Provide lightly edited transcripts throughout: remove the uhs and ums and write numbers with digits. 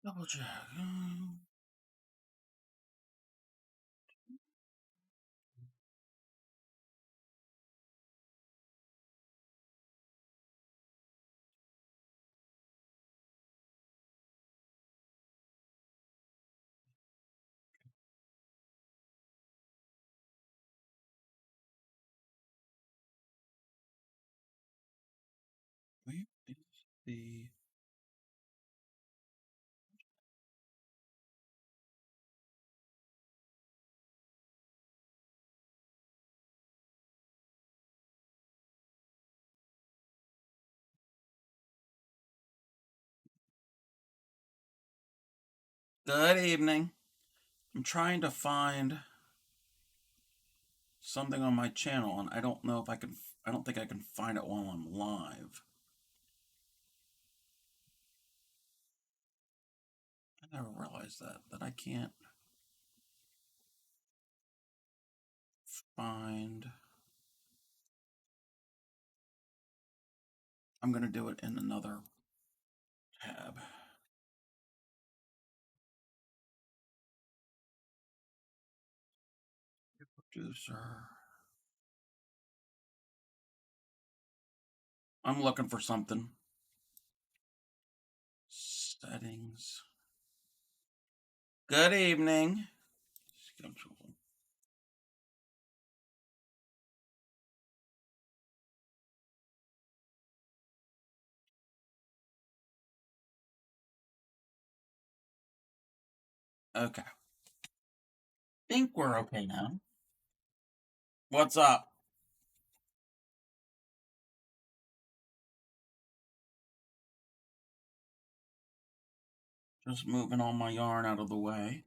Double check. Where is the... Good evening. I'm trying to find something on my channel, and I don't know if I can. I don't think I can find it while I'm live. I never realized that I can't find. I'm gonna do it in another tab. Producer. I'm looking for something. Settings. Good evening. Schedule. Okay. Think we're okay now. What's up? Just moving all my yarn out of the way.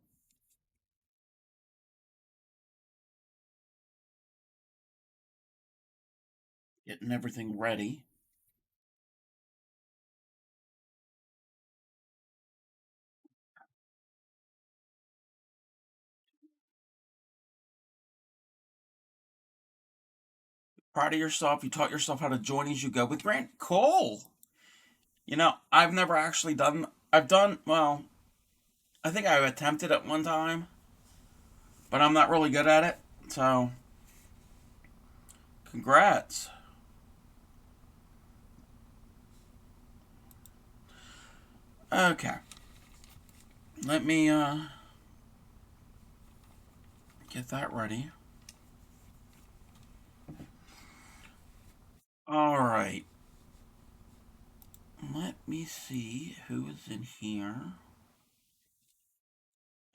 Getting everything ready. Proud of yourself. You taught yourself how to join as you go with Grant. Cool. You know, I've never actually done. I've done, well, I think I've attempted it one time, but I'm not really good at it. So, congrats. Okay. Let me get that ready. All right. Let me see who is in here.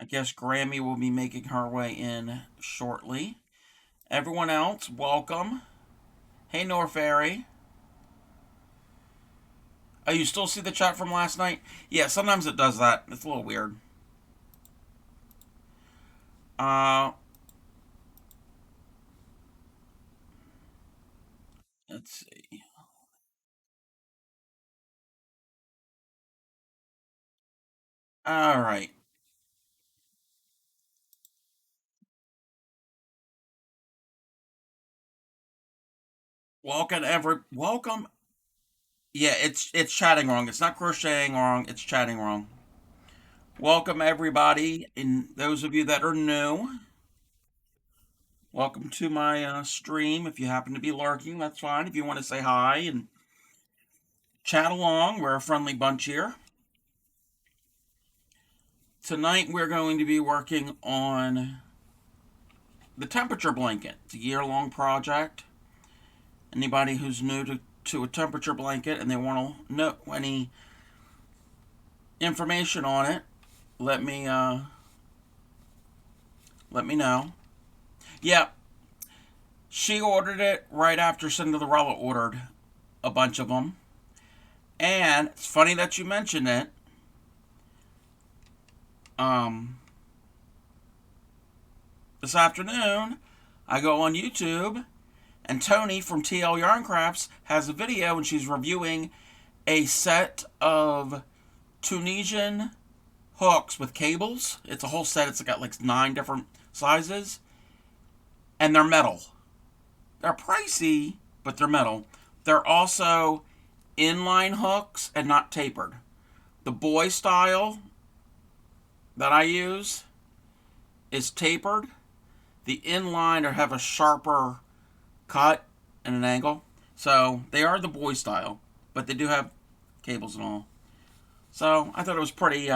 I guess Grammy will be making her way in shortly. Everyone else, welcome. Hey, Norfairy. Oh, you still see the chat from last night? Yeah, sometimes it does that. It's a little weird. Uh, let's see. All right. Welcome. Yeah, it's chatting wrong. It's not crocheting wrong. It's chatting wrong. Welcome everybody, and those of you that are new, welcome to my stream. If you happen to be lurking, that's fine. If you want to say hi and chat along, we're a friendly bunch here. Tonight we're going to be working on the temperature blanket. It's a year-long project. Anybody who's new to a temperature blanket and they want to know any information on it, let me know. Yeah, she ordered it right after Cinderella ordered a bunch of them. And it's funny that you mentioned it. Um, this afternoon, I go on YouTube, and Tony from TL Yarn Crafts has a video, and she's reviewing a set of Tunisian hooks with cables. It's a whole set. It's got like 9 different sizes, and they're metal. They're pricey, but they're metal. They're also inline hooks and not tapered. The boy style that I use is tapered. The inline or have a sharper cut and an angle. So they are the boy style, but they do have cables and all. So I thought it was pretty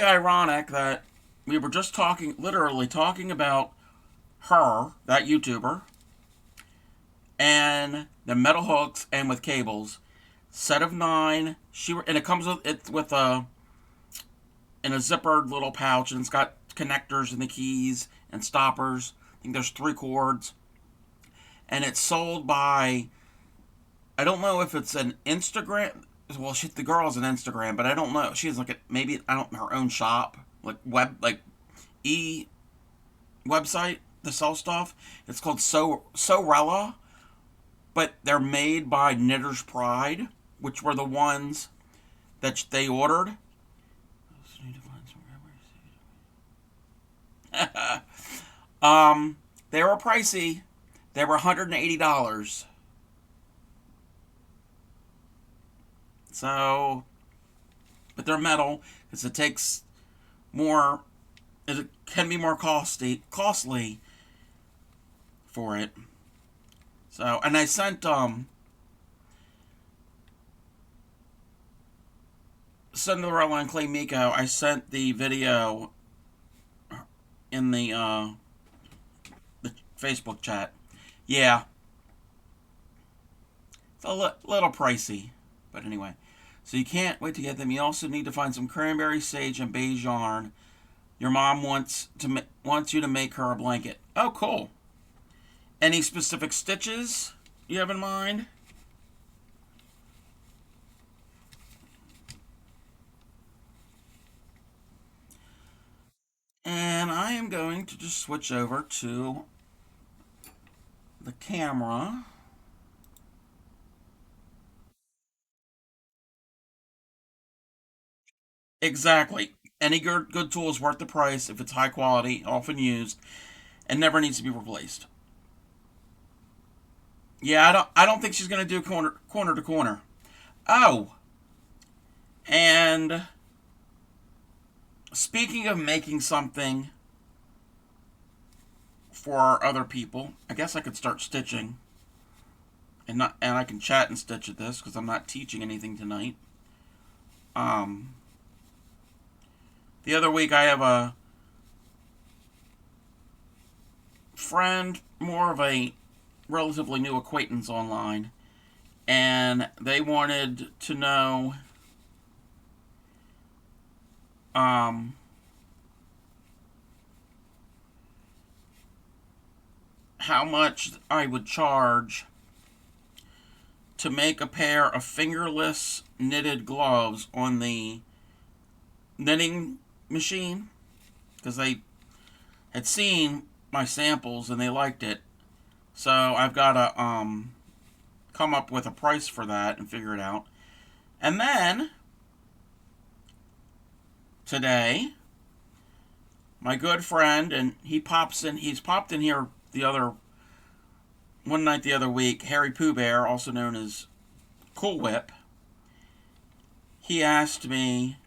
ironic that we were just literally talking about her, that YouTuber, and the metal hooks and with cables, set of 9. And it comes with a in a zippered little pouch, and it's got connectors and the keys and stoppers. I think there's 3 cords, and it's sold by, I don't know if it's an Instagram. Well, the girl has an Instagram, but I don't know. She has her own shop, like website to sell stuff. It's called Sorella, but they're made by Knitter's Pride, which were the ones that they ordered. They were pricey. They were $180. So, but they're metal because it takes more. It can be more costly for it. So, and I sent Cinderella and Clay Miko. I sent the video in the Facebook chat. Yeah, it's a little pricey, but anyway. So you can't wait to get them. You also need to find some cranberry, sage, and beige yarn. Your mom wants you to make her a blanket. Oh, cool. Any specific stitches you have in mind? And I am going to just switch over to the camera. Exactly. Any good tool is worth the price if it's high quality, often used, and never needs to be replaced. Yeah, I don't think she's gonna do corner to corner. Oh, and speaking of making something for other people, I guess I could start stitching, and I can chat and stitch at this because I'm not teaching anything tonight. Um, the other week I have a friend, more of a relatively new acquaintance online, and they wanted to know um, how much I would charge to make a pair of fingerless knitted gloves on the knitting machine, because they had seen my samples and they liked it. So I've got to come up with a price for that and figure it out. And then today, my good friend, and he's popped in here one night the other week, Harry Pooh Bear, also known as Cool Whip. He asked me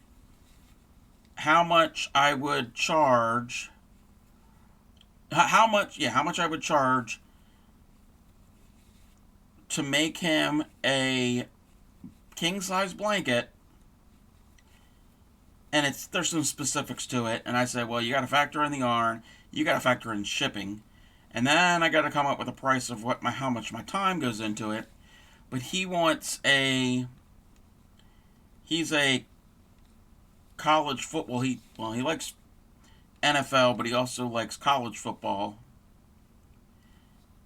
how much I would charge. How much I would charge to make him a king size blanket, and there's some specifics to it. And I said, well, you got to factor in the yarn, you got to factor in shipping, and then I got to come up with a price of how much my time goes into it. But he's a college football. He likes NFL, but he also likes college football,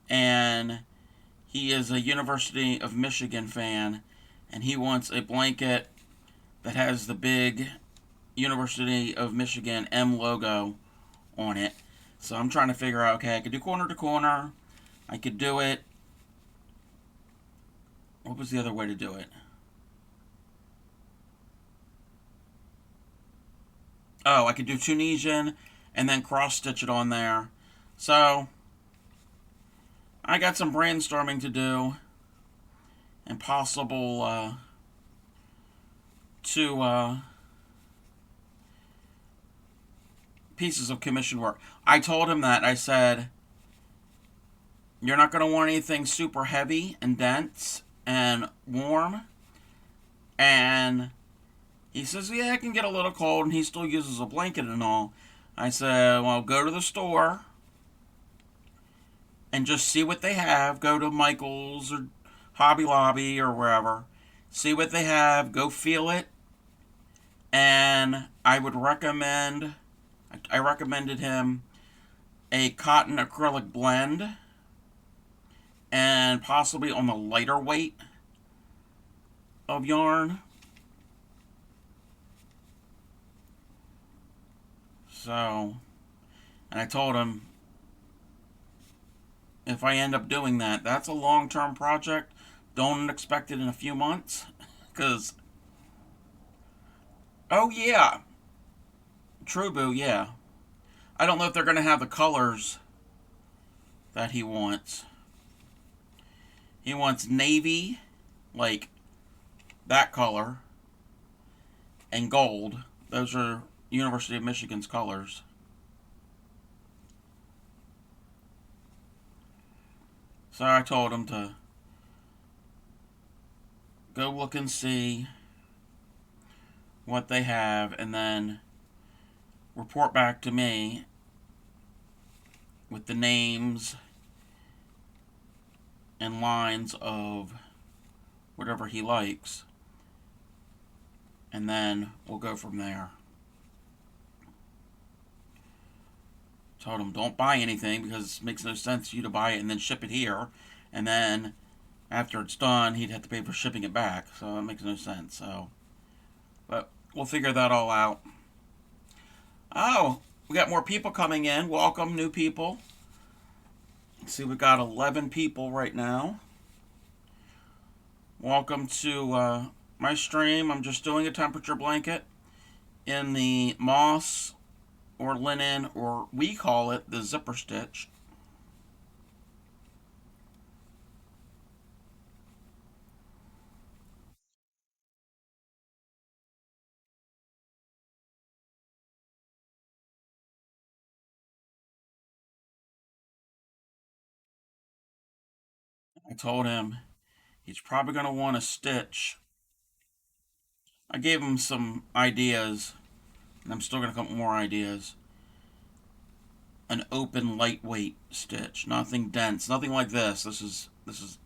and he is a University of Michigan fan, and he wants a blanket that has the big University of Michigan M logo on it. So I'm trying to figure out, okay, I could do corner to corner. I could do it. What was the other way to do it? Oh, I could do Tunisian and then cross stitch it on there. So I got some brainstorming to do and possible to pieces of commission work. I told him that. I said, you're not going to want anything super heavy and dense and warm. And he says, yeah, it can get a little cold, and he still uses a blanket and all. I said, well, go to the store and just see what they have. Go to Michael's or Hobby Lobby or wherever. See what they have. Go feel it. And I recommended him a cotton acrylic blend and possibly on the lighter weight of yarn. So, and I told him if I end up doing that, that's a long term project. Don't expect it in a few months. Because, oh yeah, True Boo, yeah. I don't know if they're going to have the colors that he wants. He wants navy, like that color, and gold. Those are University of Michigan's colors. So I told him to go look and see what they have and then report back to me with the names and lines of whatever he likes. And then we'll go from there. Told him don't buy anything because it makes no sense for you to buy it and then ship it here. And then after it's done, he'd have to pay for shipping it back. So it makes no sense. So, but we'll figure that all out. Oh, we got more people coming in. Welcome, new people. Let's see, we got 11 people right now. Welcome to my stream. I'm just doing a temperature blanket in the moss or linen, or we call it the zipper stitch. I told him he's probably going to want to stitch. I gave him some ideas, and I'm still going to come up with more ideas. An open, lightweight stitch, nothing dense, nothing like this. This is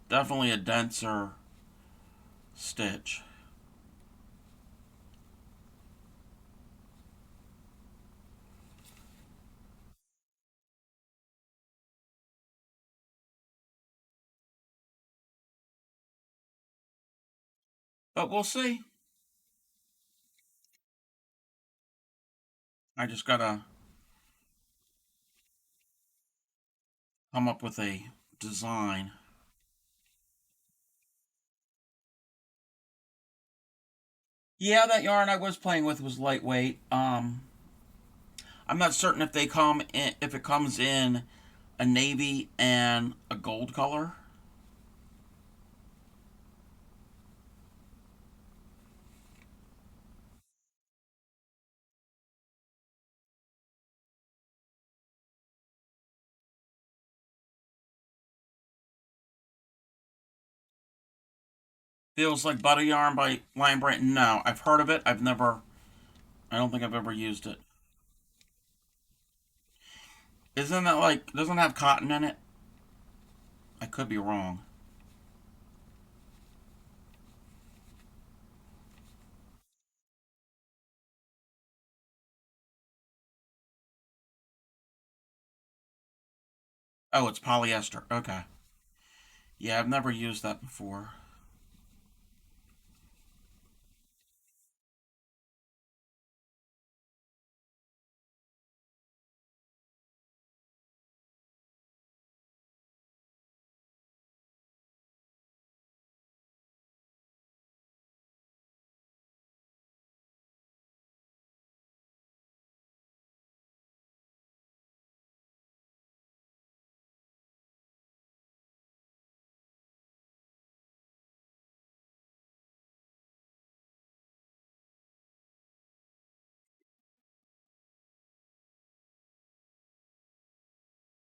definitely a denser stitch. But we'll see. I just gotta come up with a design. Yeah, that yarn I was playing with was lightweight. I'm not certain if they come in, if it comes in a navy and a gold color. Feels like butter yarn by Lion Brand. No, I've heard of it. I've never. I don't think I've ever used it. Isn't that like? Doesn't it have cotton in it? I could be wrong. Oh, it's polyester. Okay. Yeah, I've never used that before.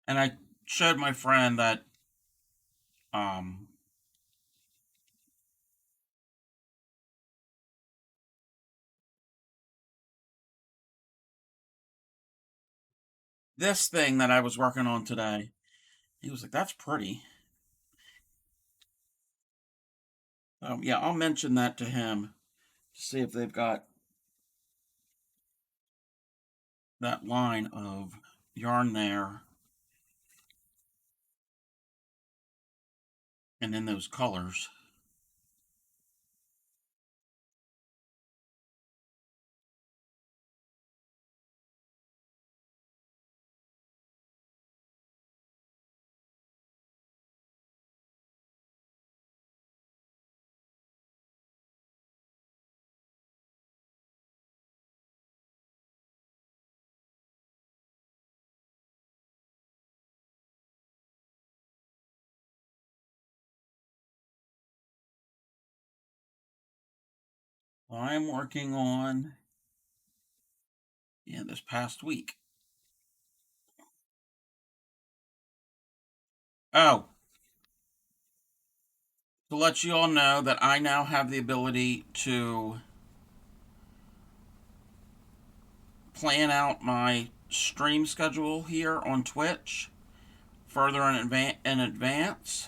And I showed my friend that um, this thing that I was working on today. He was like, "That's pretty." Yeah, I'll mention that to him to see if they've got that line of yarn there and in those colors. Well, I'm working on, yeah, this past week. Oh, to let you all know that I now have the ability to plan out my stream schedule here on Twitch further in advance.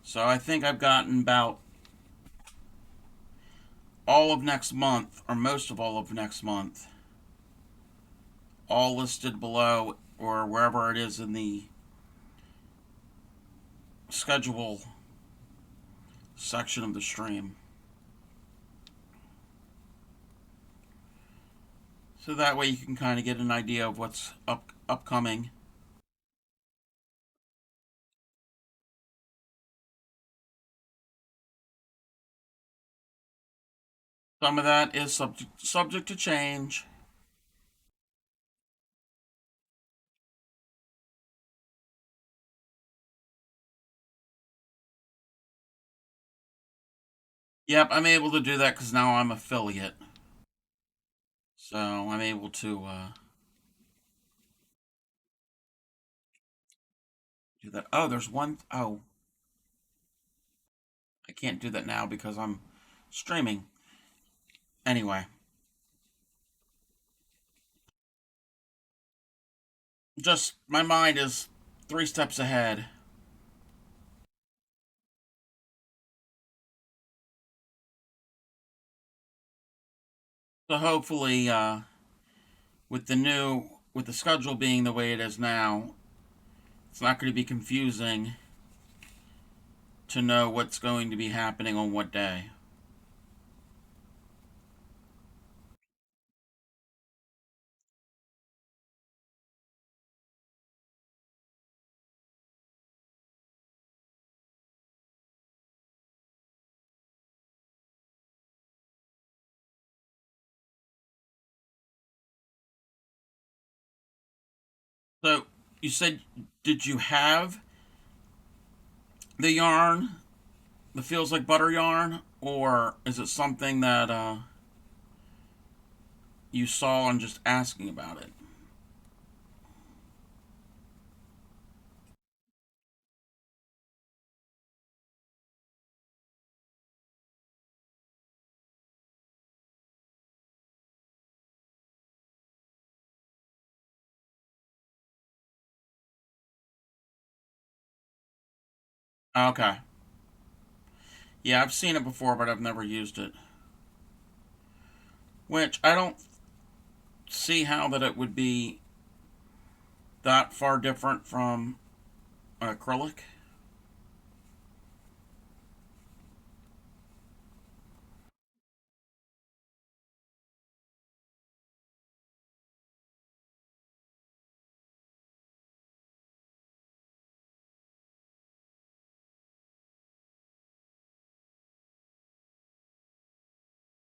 So I think I've gotten about all of next month, or most of all of next month, all listed below or wherever it is in the schedule section of the stream. So that way you can kind of get an idea of what's upcoming. Some of that is subject to change. Yep, I'm able to do that because now I'm affiliate. So I'm able to do that. Oh, there's one. Oh, I can't do that now because I'm streaming. Anyway, just my mind is 3 steps ahead. So hopefully, with the schedule being the way it is now, it's not going to be confusing to know what's going to be happening on what day. So you said, did you have the yarn, the feels like butter yarn, or is it something that you saw and just asking about it? Okay. Yeah, I've seen it before, but I've never used it. Which I don't see how that it would be that far different from acrylic.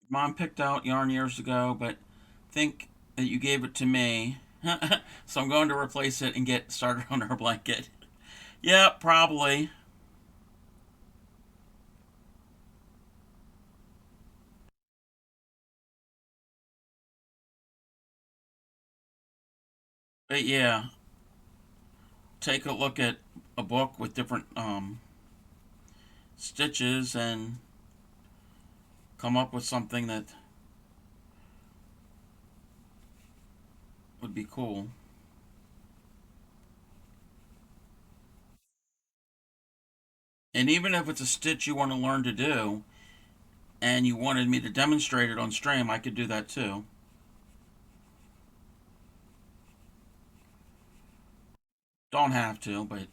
Mom picked out yarn years ago, but think that you gave it to me. So I'm going to replace it and get started on her blanket. Yeah, probably. But yeah, take a look at a book with different stitches and come up with something that would be cool. And even if it's a stitch you want to learn to do and you wanted me to demonstrate it on stream, I could do that too. Don't have to, but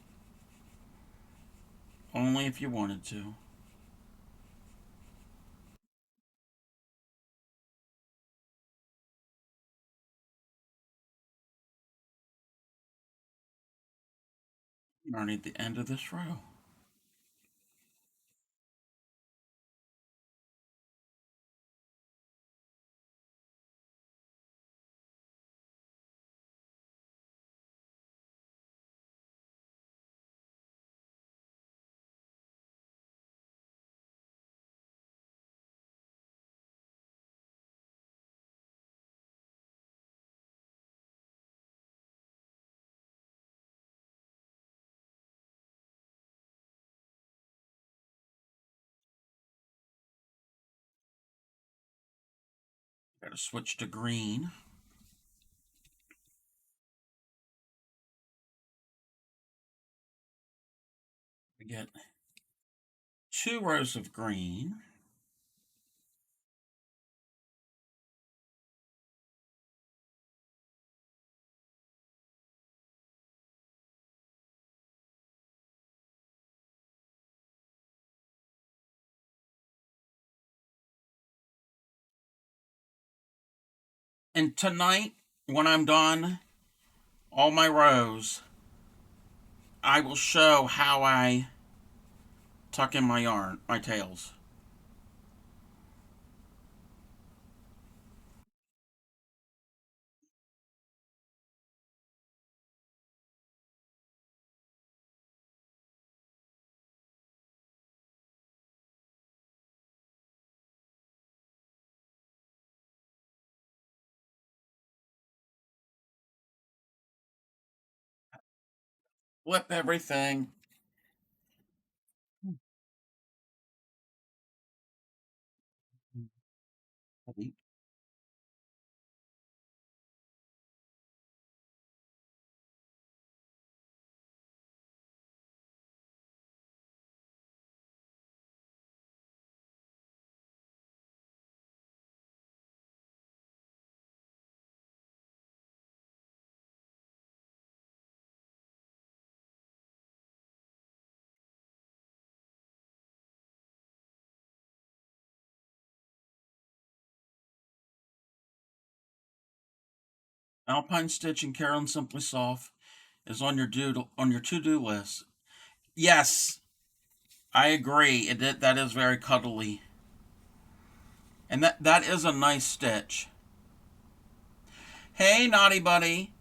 only if you wanted to. Already at the end of this row. Gotta switch to green. We get 2 rows of green. And tonight, when I'm done all my rows, I will show how I tuck in my yarn, my tails. Flip everything. Alpine Stitch and Carolyn Simply Soft is on your to-do list. Yes, I agree. That is very cuddly, and that is a nice stitch. Hey, Naughty Buddy,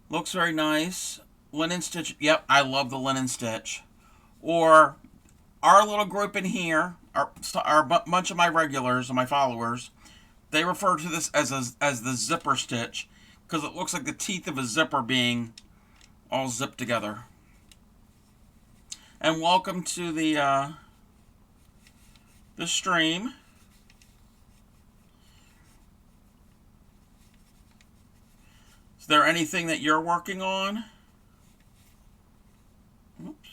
looks very nice. Linen stitch. Yep, I love the linen stitch. Or our little group in here, our bunch of my regulars and my followers, they refer to this as the zipper stitch because it looks like the teeth of a zipper being all zipped together. And welcome to the stream. Is there anything that you're working on? Oops.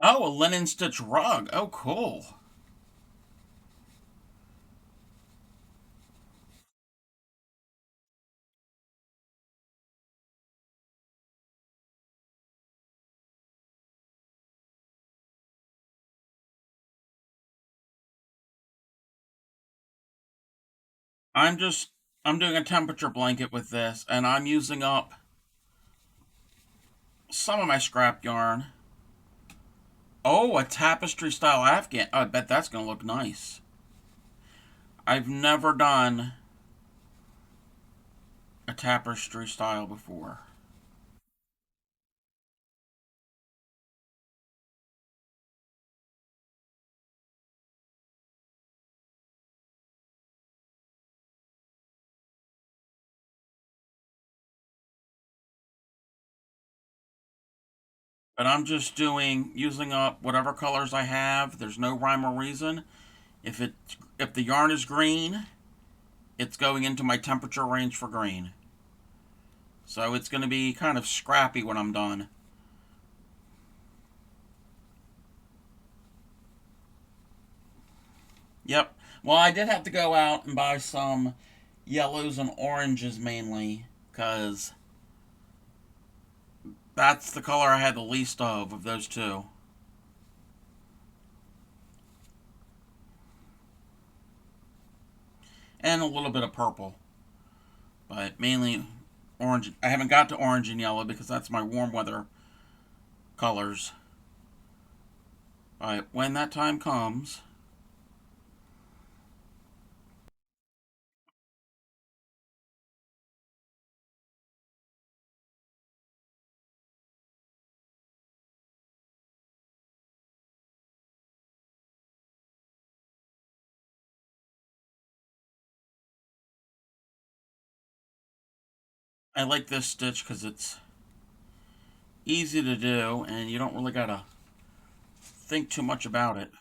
Oh, a linen stitch rug. Oh, cool. I'm just I'm doing a temperature blanket with this, and I'm using up some of my scrap yarn. Oh, a tapestry style Afghan. I bet that's gonna look nice. I've never done a tapestry style before. But I'm just using up whatever colors I have. There's no rhyme or reason. If it if the yarn is green, it's going into my temperature range for green. So it's going to be kind of scrappy when I'm done. Yep. Well, I did have to go out and buy some yellows and oranges mainly because that's the color I had the least of those two. And a little bit of purple, but mainly orange. I haven't got to orange and yellow because that's my warm weather colors. But when that time comes, I like this stitch because it's easy to do and you don't really gotta think too much about it.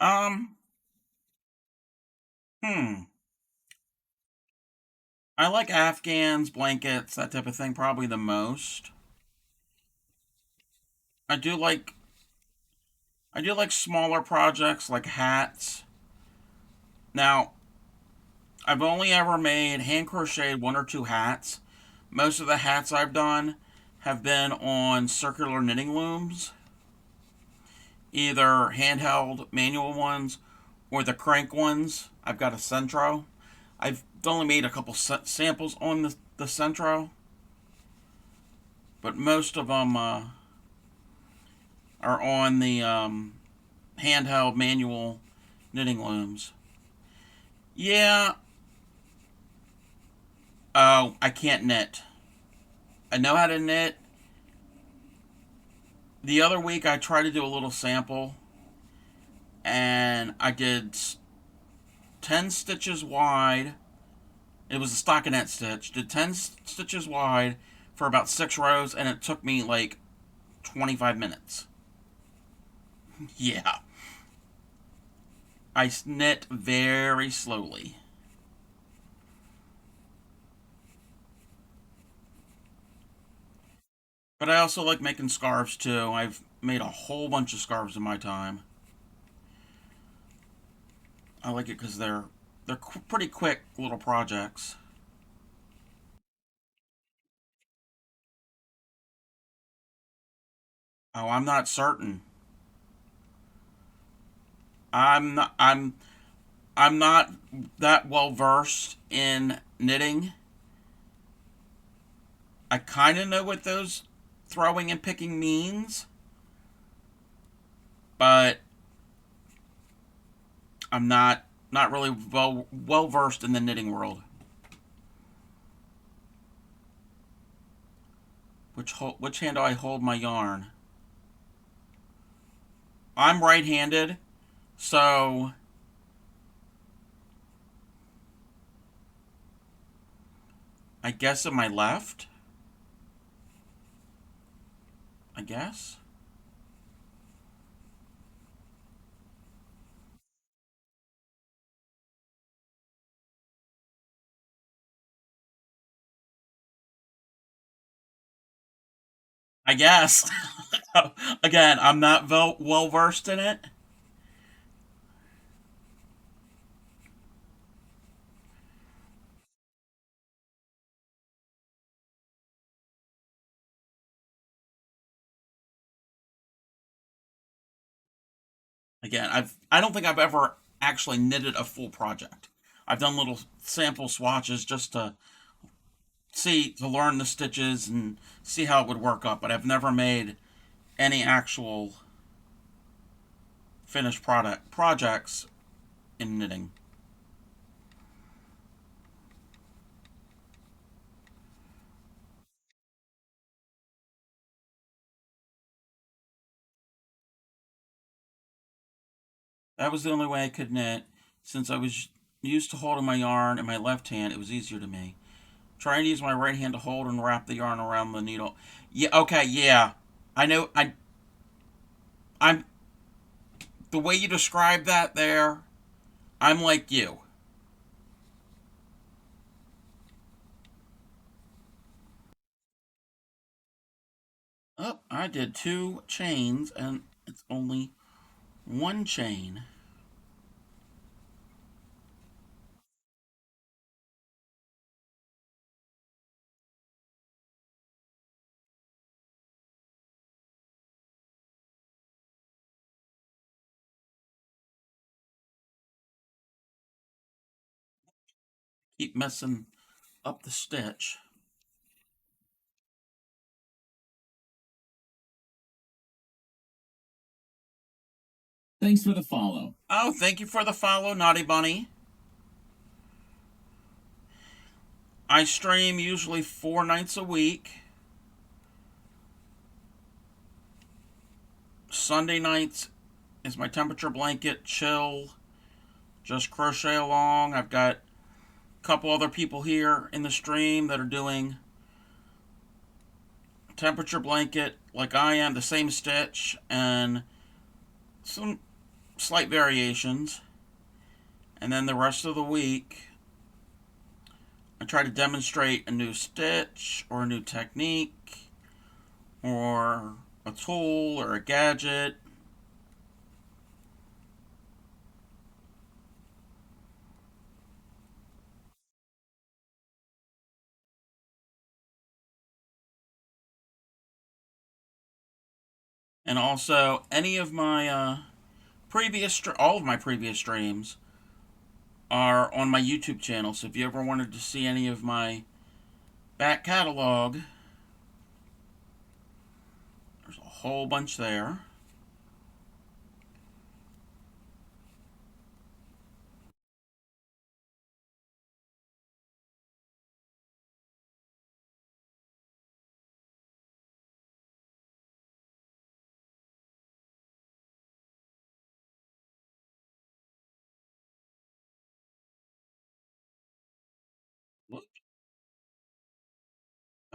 Um, hmm. I like Afghans, blankets, that type of thing probably the most. I do like I do like smaller projects like hats. Now, I've only ever made hand crocheted one or two hats. Most of the hats I've done have been on circular knitting looms, either handheld manual ones or the crank ones. I've got a Centro. I've only made a couple samples on the Centro, but most of them are on the handheld manual knitting looms. Yeah. Oh, I can't knit. I know how to knit. The other week I tried to do a little sample and I did 10 stitches wide. It was a stockinette stitch. Did 10 stitches wide for about 6 rows and it took me like 25 minutes. Yeah. I knit very slowly. But I also like making scarves too. I've made a whole bunch of scarves in my time. I like it because they're pretty quick little projects. Oh, I'm not certain. I'm not that well versed in knitting. I kind of know what those throwing and picking means, but I'm not really well versed in the knitting world. Which hand do I hold my yarn? I'm right-handed, so I guess in my left. I guess. I guess. Again, I'm not well versed in it. Again, I don't think I've ever actually knitted a full project. I've done little sample swatches just to learn the stitches and see how it would work up, but I've never made any actual finished product projects in knitting. That was the only way I could knit. Since I was used to holding my yarn in my left hand, it was easier to me. Trying to use my right hand to hold and wrap the yarn around the needle. Yeah, okay, yeah. I know. I'm the way you describe that there. I'm like you. Oh, I did 2 chains and it's only 1 chain. Keep messing up the stitch. Thanks for the follow. Oh, thank you for the follow, Naughty Bunny. I stream usually 4 nights a week. Sunday nights is my temperature blanket, chill, just crochet along. I've got a couple other people here in the stream that are doing temperature blanket like I am, the same stitch, and some slight variations. And then the rest of the week, I try to demonstrate a new stitch or a new technique or a tool or a gadget. And also, any of my all of my previous streams are on my YouTube channel. So if you ever wanted to see any of my back catalog, there's a whole bunch there.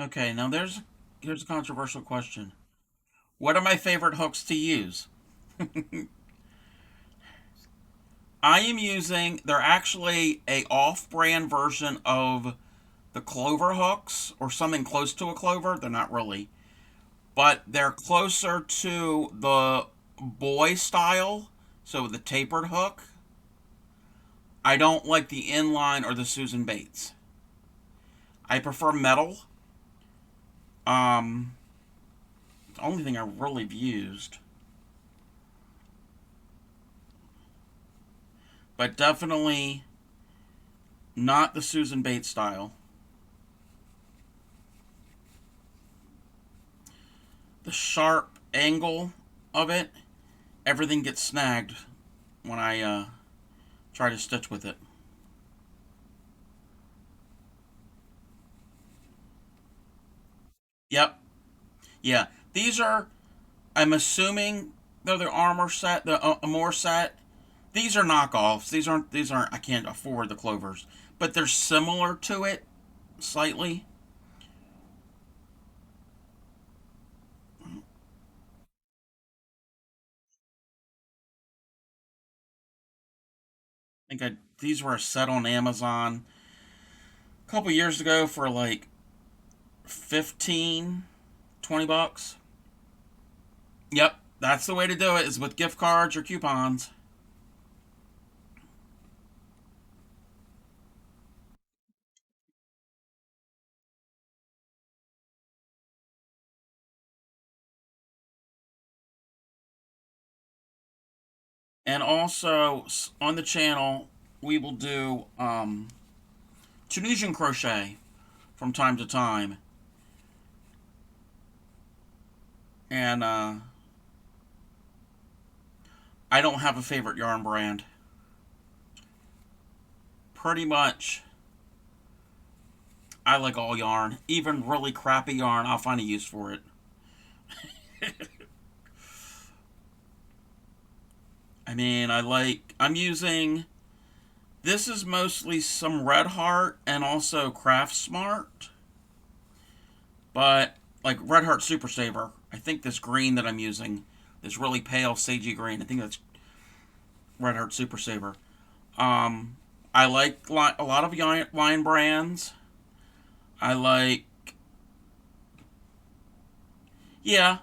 Okay, now here's a controversial question. What are my favorite hooks to use? I am using, they're actually a off-brand version of the clover hooks or something close to a clover. They're not really, but they're closer to the boy style, so the tapered hook. I don't like the inline or the Susan Bates. I prefer metal. Um, the only thing I really have used, but definitely not the Susan Bates style. The sharp angle of it, everything gets snagged when I try to stitch with it. Yep. Yeah. These are, I'm assuming they're the armor set, the Amore set. These are knockoffs. These aren't, I can't afford the clovers, but they're similar to it slightly. These were a set on Amazon a couple years ago for like 15, 20 bucks. Yep, that's the way to do it, is with gift cards or coupons. And also on the channel, we will do Tunisian crochet from time to time. And I don't have a favorite yarn brand. Pretty much, I like all yarn. Even really crappy yarn, I'll find a use for it. I mean, I'm using This is mostly some Red Heart and also Craft Smart, but like Red Heart Super Saver. I think this green that I'm using, this really pale sagey green, I think that's Red Heart Super Saver. Um, I like a lot of line brands. I like, yeah.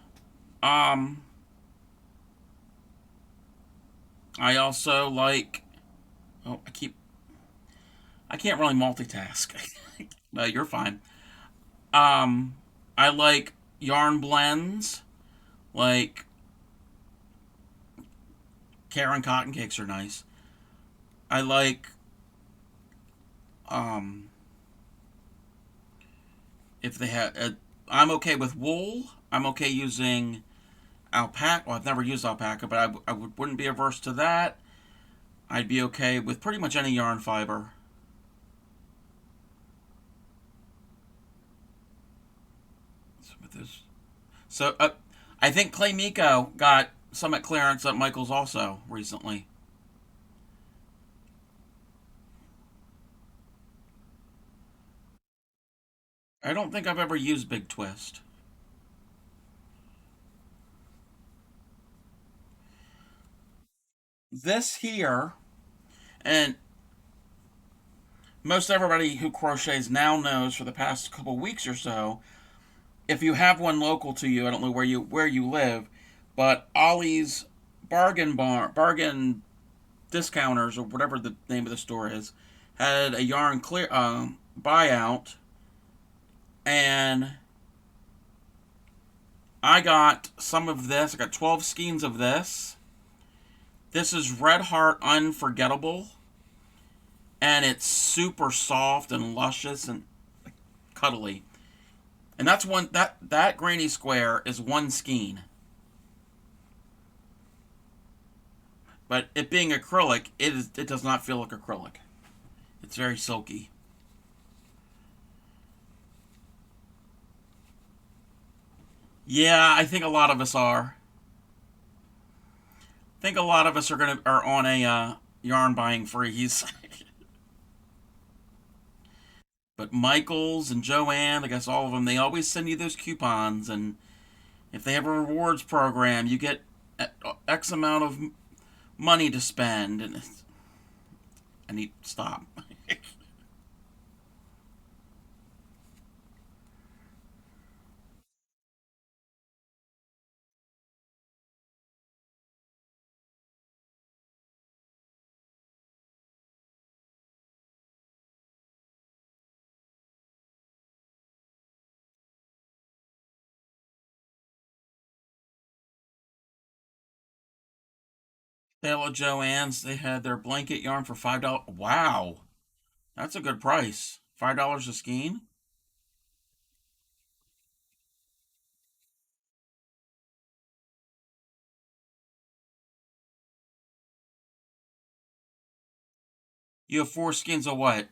Um, I also like. Oh, I can't really multitask. No, you're fine. Um, I like yarn blends. Like Karen cotton cakes are nice. I like um if they have. I'm okay with wool. I'm okay using alpaca. Well, I've never used alpaca, but wouldn't be averse to that. I'd be okay with pretty much any yarn fiber. So I think Clay Miko got some at clearance at Michael's also recently. I don't think I've ever used Big Twist. This here, and most everybody who crochets now knows for the past couple weeks or so, if you have one local to you, I don't know where you live, but Ollie's bargain discounters or whatever the name of the store is, had a yarn clear buyout, and I got some of this. I got 12 skeins of this. This is Red Heart Unforgettable, and it's super soft and luscious and cuddly. And that's one that granny square is one skein. But it being acrylic, it does not feel like acrylic. It's very silky. Yeah, I think a lot of us are. I think a lot of us are on a yarn buying freeze. But Michaels and Joanne, I guess all of them, they always send you those coupons, and if they have a rewards program, you get X amount of money to spend, and I need to stop. Sale at Joann's, they had their blanket yarn for $5. Wow, that's a good price. $5 a skein. You have four skeins of what?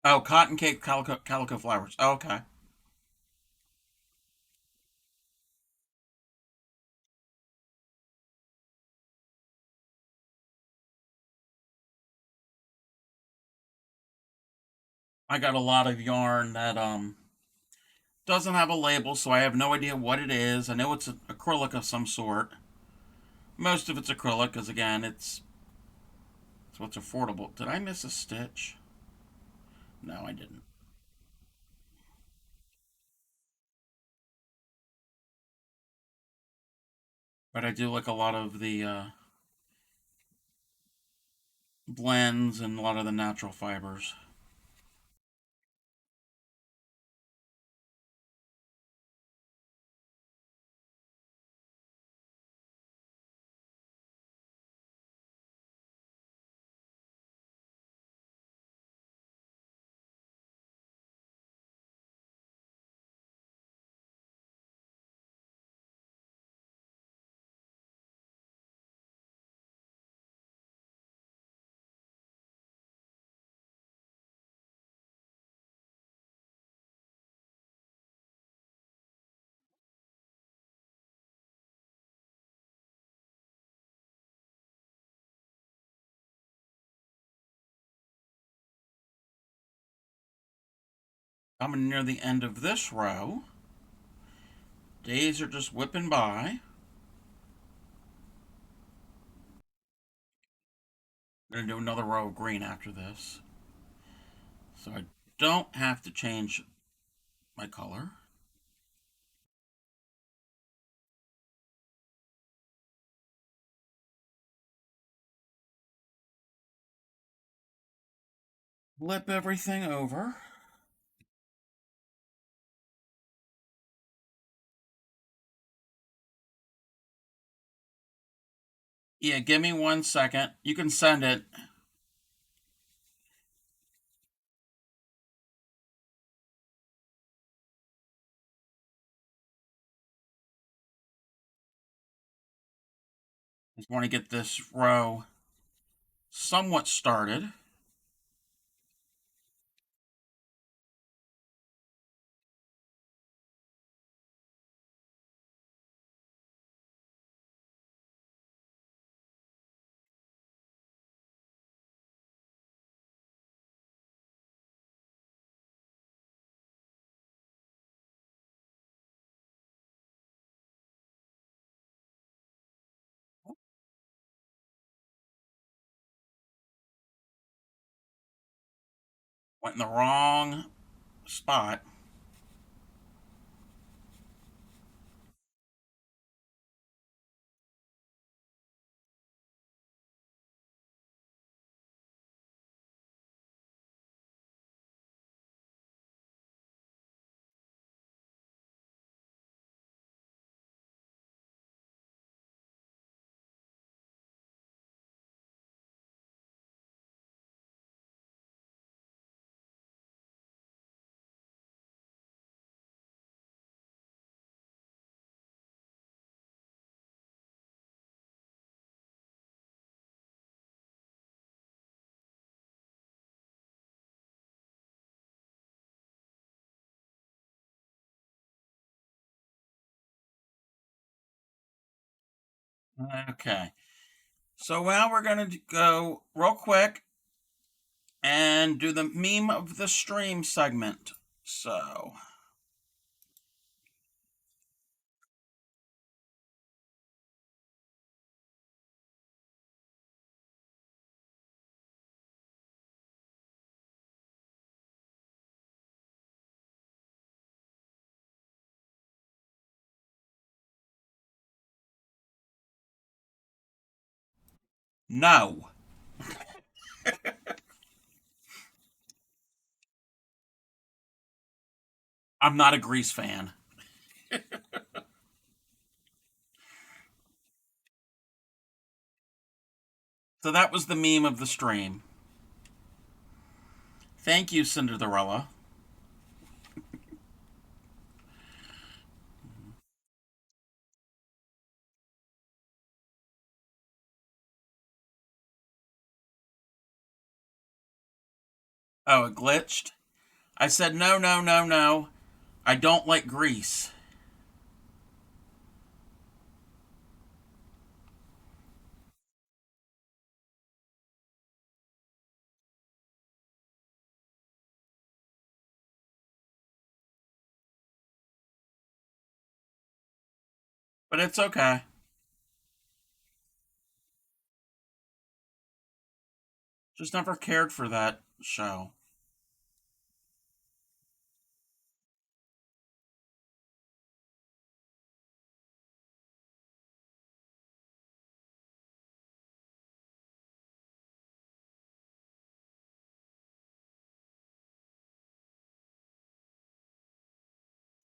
Oh, cotton cake calico flowers. Oh, okay. I got a lot of yarn that doesn't have a label, so I have no idea what it is. I know it's acrylic of some sort. Most of it's acrylic, because again, it's what's affordable. Did I miss a stitch? No, I didn't. But I do like a lot of the blends and a lot of the natural fibers. Coming near the end of this row. Days are just whipping by. I'm going to do another row of green after this. So I don't have to change my color. Flip everything over. Yeah, give me 1 second. You can send it. Just want to get this row somewhat started. Went in the wrong spot. Okay. So now we're going to go real quick and do the meme of the stream segment. So, no. I'm not a Grease fan. So that was the meme of the stream. Thank you, Cinderella. Oh, it glitched? I said no, no, no, no. I don't like Grease. But it's okay. Just never cared for that show.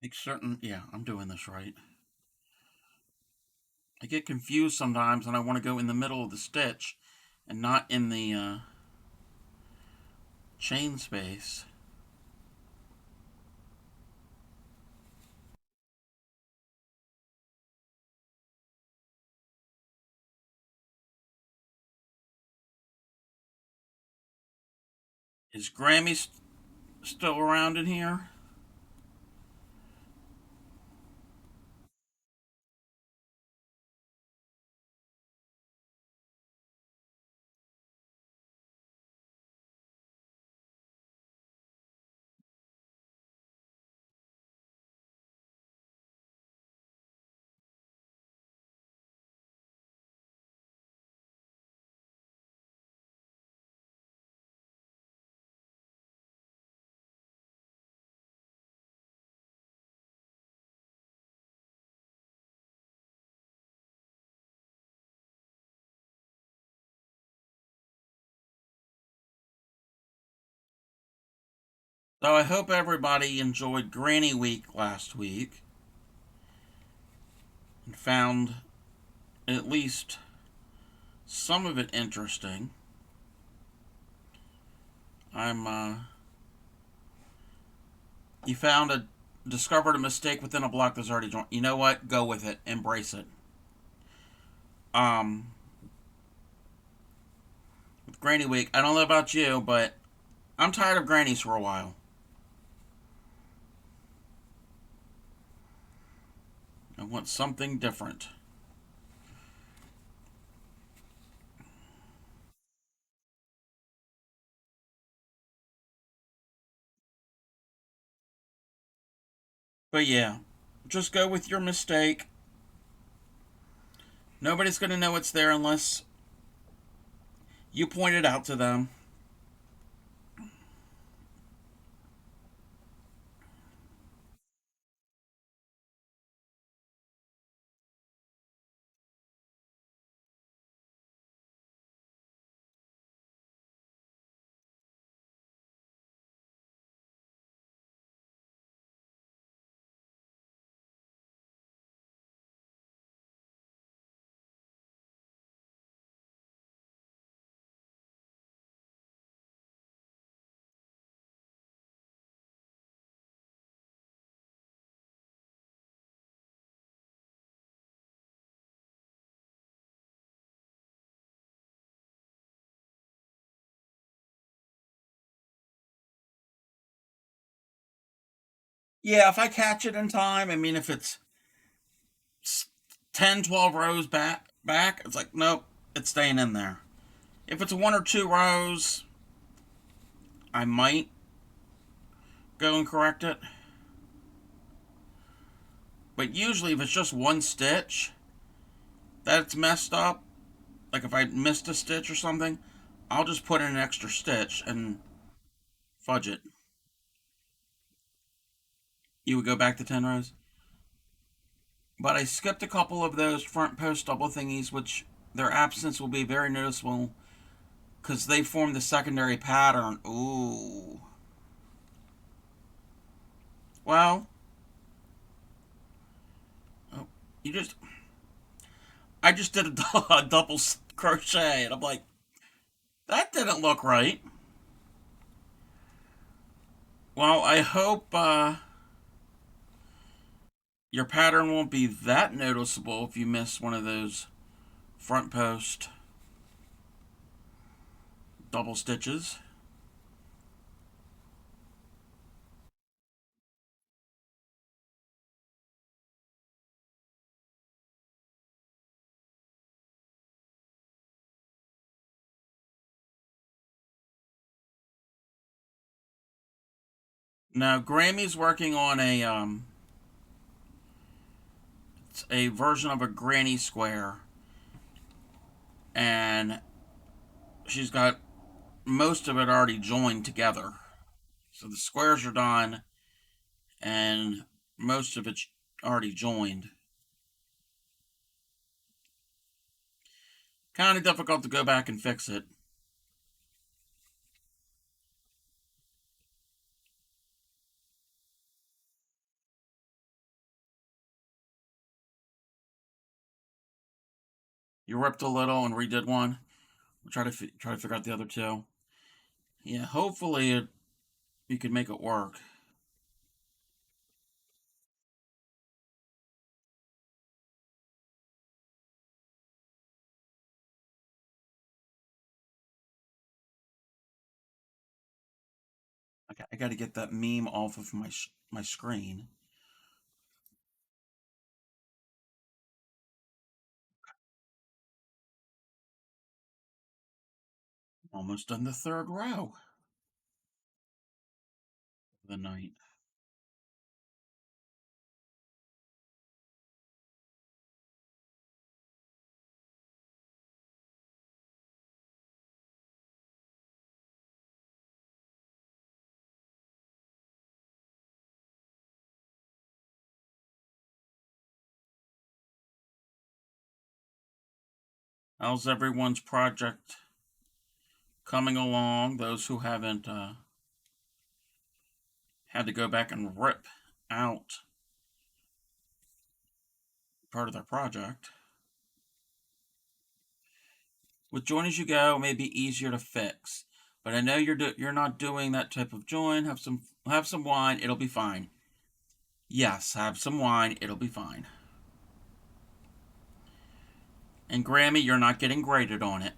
Make certain, yeah, I'm doing this right. I get confused sometimes and I want to go in the middle of the stitch and not in the chain space. Is Grammy still around in here? So I hope everybody enjoyed Granny Week last week and found at least some of it interesting. I'm You found a discovered a mistake within a block that's already joined. You know what? Go with it. Embrace it. Um with Granny Week, I don't know about you, but I'm tired of grannies for a while. I want something different. But yeah, just go with your mistake. Nobody's going to know it's there unless you point it out to them. Yeah, if I catch it in time, I mean, if it's 10, 12 rows back, it's like, nope, it's staying in there. If it's one or two rows, I might go and correct it. But usually, if it's just one stitch that's messed up, like if I missed a stitch or something, I'll just put in an extra stitch and fudge it. You would go back to 10 rows. But I skipped a couple of those front post double thingies, which their absence will be very noticeable because they form the secondary pattern. Ooh. Well, oh, you just. I just did a double crochet, and I'm like, that didn't look right. Well, I hope your pattern won't be that noticeable if you miss one of those front post double stitches. Now, Grammy's working on it's a version of a granny square, and she's got most of it already joined together. So the squares are done, and most of it's already joined. Kind of difficult to go back and fix it. You ripped a little and redid one. We'll try to figure out the other two. Yeah, hopefully you can make it work. I got to get that meme off of my screen. Almost done the third row of the night. How's everyone's project coming along? Those who haven't had to go back and rip out part of their project. With join as you go, it may be easier to fix, but I know you're not doing that type of join. Have some wine, it'll be fine. Yes, have some wine, it'll be fine. And Grammy, you're not getting graded on it.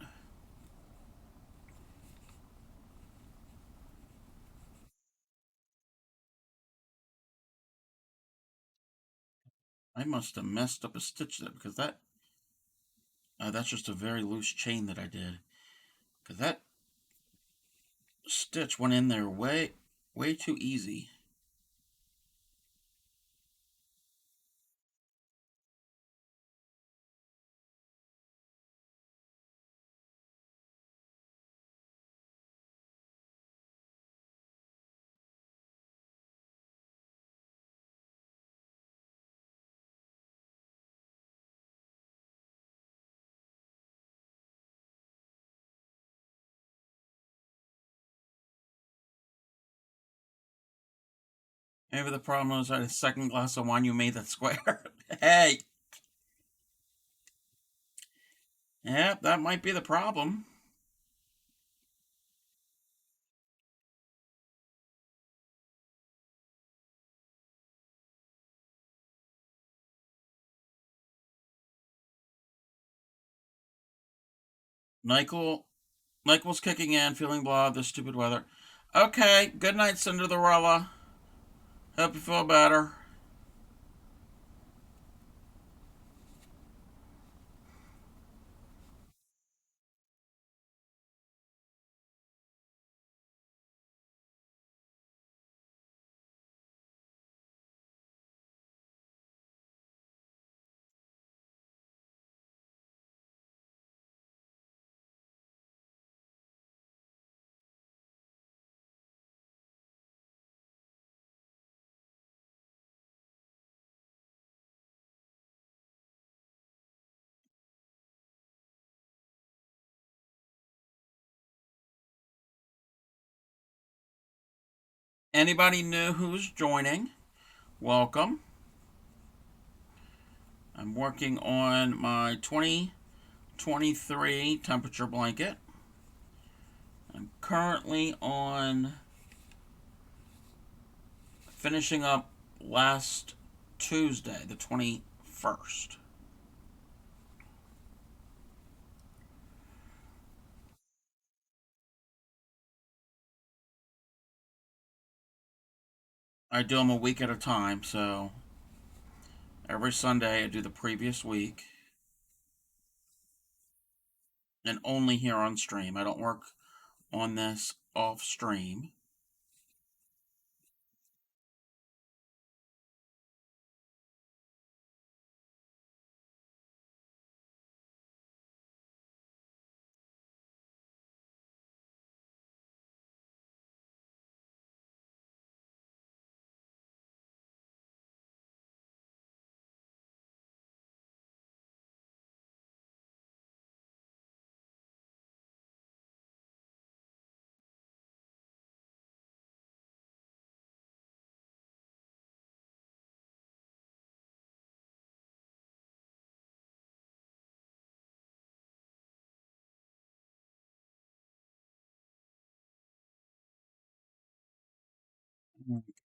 I must have messed up a stitch there because that's just a very loose chain that I did. Because that stitch went in there way too easy. Maybe the problem was I had a second glass of wine, you made that square. Hey! Yep, that might be the problem. Nyquil's kicking in, feeling blah, this stupid weather. Okay, good night, Cinderella. Hope you feel better. Anybody new who's joining, welcome. I'm working on my 2023 temperature blanket. I'm currently on finishing up last Tuesday, the 21st. I do them a week at a time, so every Sunday I do the previous week, and only here on stream. I don't work on this off stream.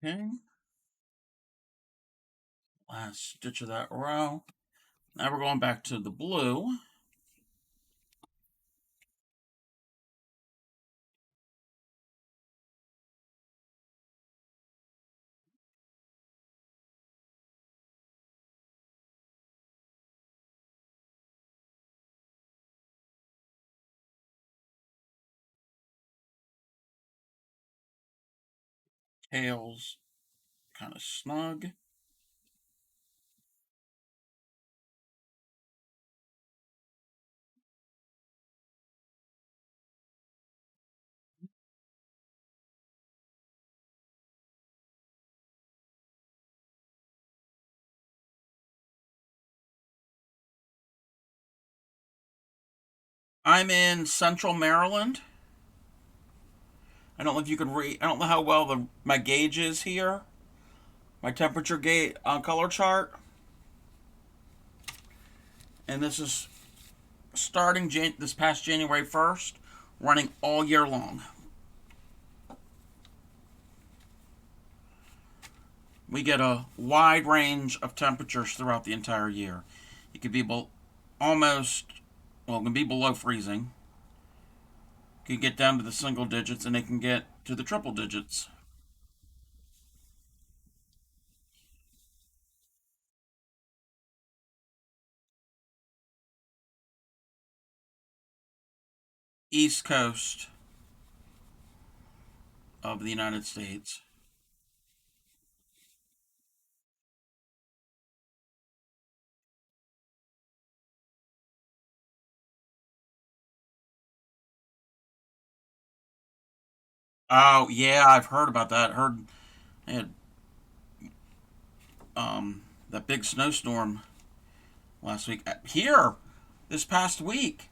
Okay, last stitch of that row. Now we're going back to the blue. Tails kind of snug. I'm in Central Maryland. I don't know if you can read. I don't know how well my gauge is here. My temperature gauge color chart, and this is starting this past January 1st, running all year long. We get a wide range of temperatures throughout the entire year. It could be almost, well, it can be below freezing. It can get down to the single digits, and it can get to the triple digits. East Coast of the United States. Oh yeah, I've heard about that. Heard they had that big snowstorm last week here this past week.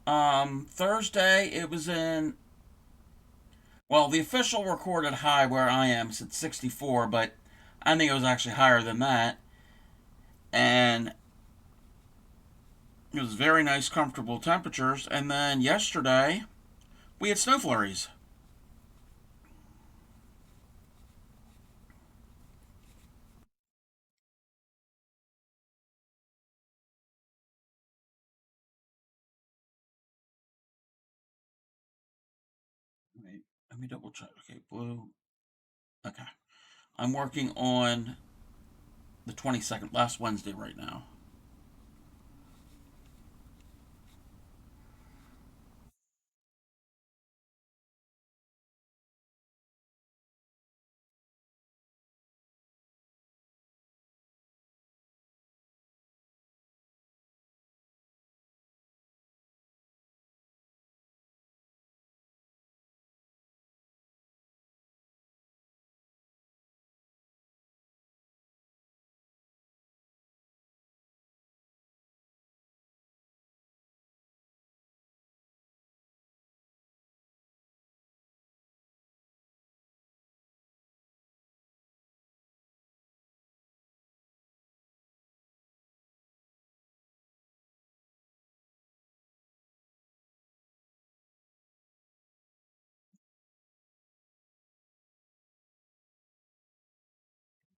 Thursday it was in. Well, the official recorded high where I am is at 64, but I think it was actually higher than that. And it was very nice, comfortable temperatures. And then yesterday we had snow flurries. Wait, let me double check. Okay, blue. Okay, I'm working on the 22nd, last Wednesday right now.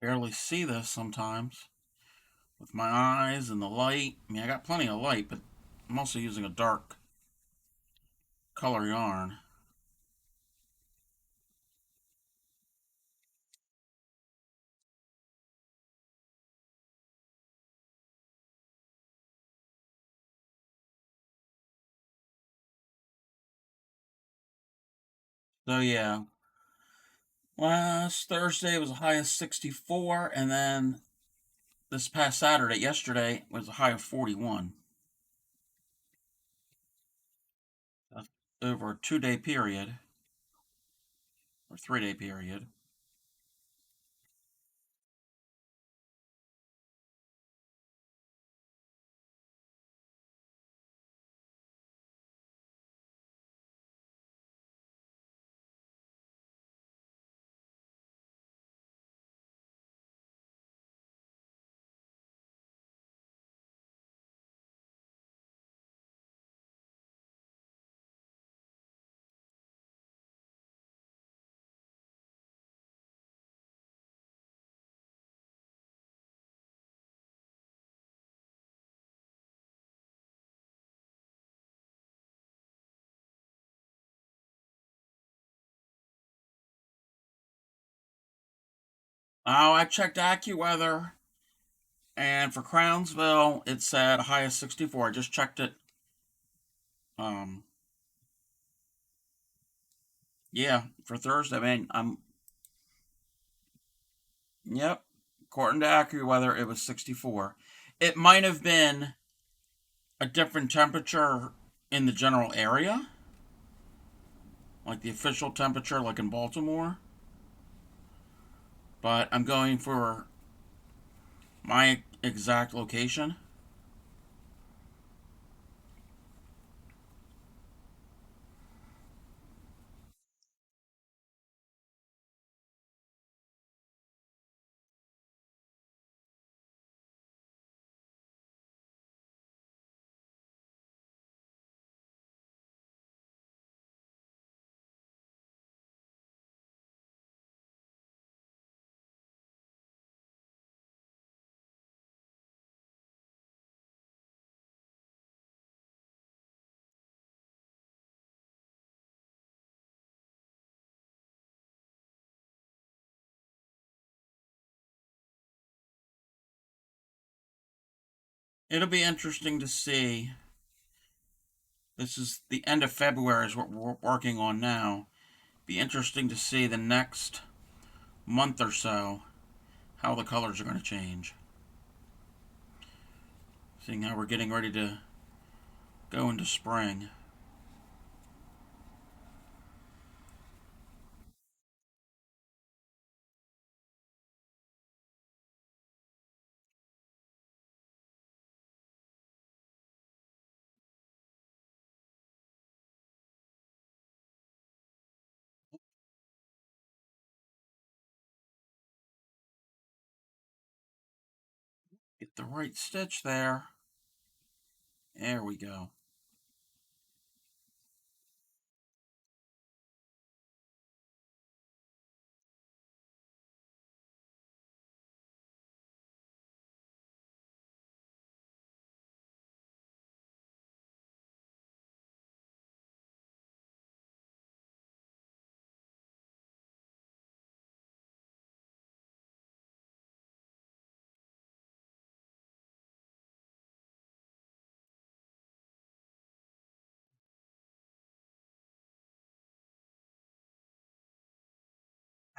Barely see this sometimes with my eyes and the light. I mean, I got plenty of light, but I'm also using a dark color yarn. So yeah, last Thursday was a high of 64, and then this past Saturday, yesterday, was a high of 41. That's over a 2 day period or 3 day period. Oh, I checked AccuWeather, and for Crownsville, it said a high of 64. I just checked it. Um, yeah, for Thursday. I mean, yep. According to AccuWeather, it was 64. It might have been a different temperature in the general area, like the official temperature, like in Baltimore. But I'm going for my exact location. It'll be interesting to see. This is the end of February is what we're working on now. Be interesting to see the next month or so how the colors are going to change. Seeing how we're getting ready to go into spring. Get the right stitch there. There we go.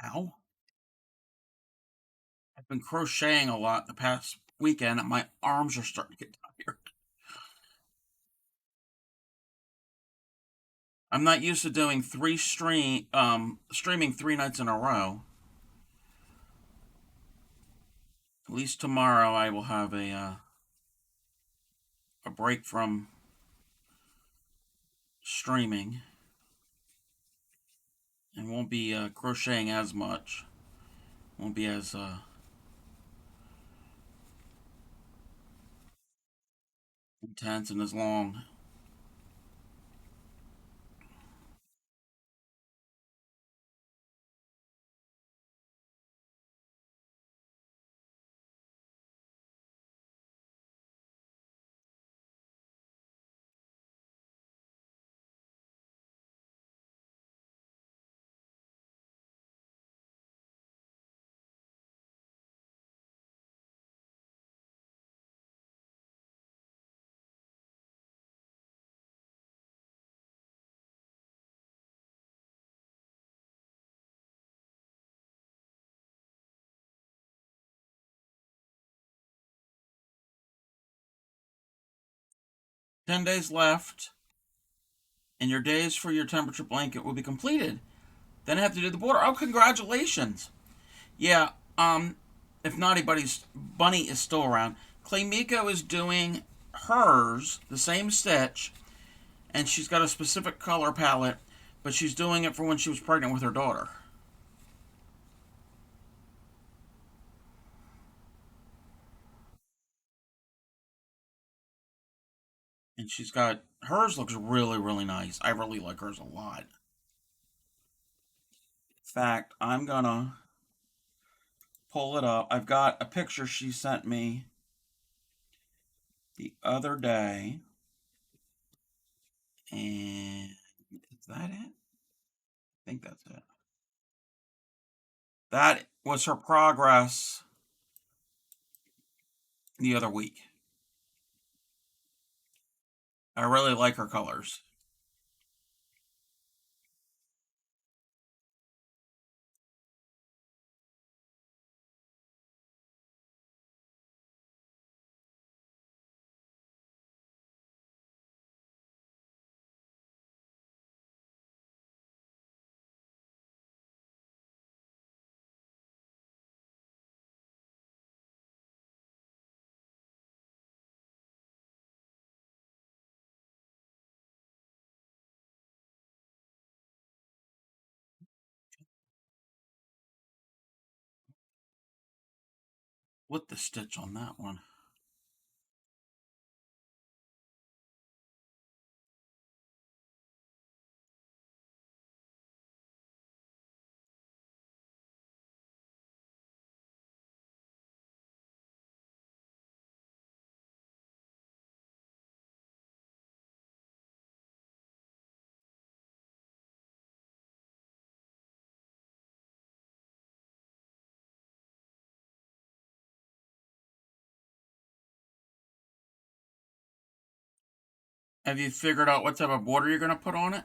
Ow. I've been crocheting a lot the past weekend and my arms are starting to get tired. I'm not used to doing streaming 3 nights in a row. At least tomorrow I will have a break from streaming and won't be crocheting as much. Won't be as intense and as long. "10 days left, and your days for your temperature blanket will be completed. Then I have to do the border." Oh, congratulations! Yeah, if not anybody's, Bunny is still around. Clay Miko is doing hers, the same stitch, and she's got a specific color palette, but she's doing it for when she was pregnant with her daughter. And she's got hers looks really, really nice. I really like hers a lot. In fact, I'm gonna pull it up. I've got a picture she sent me the other day. And is that it? I think that's it. That was her progress the other week. I really like her colors. With the stitch on that one. Have you figured out what type of border you're going to put on it?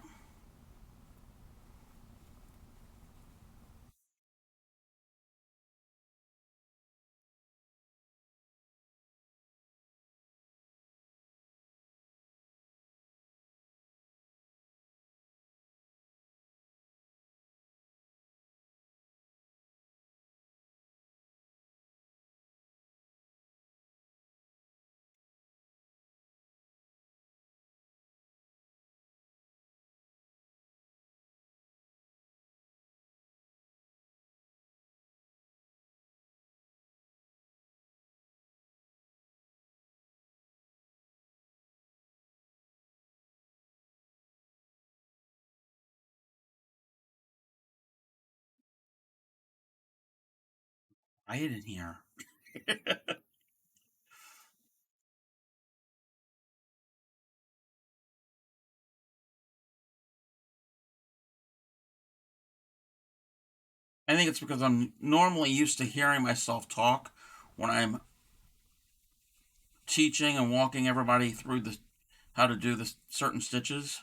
Quiet in here. I think it's because I'm normally used to hearing myself talk when I'm teaching and walking everybody through the how to do the certain stitches.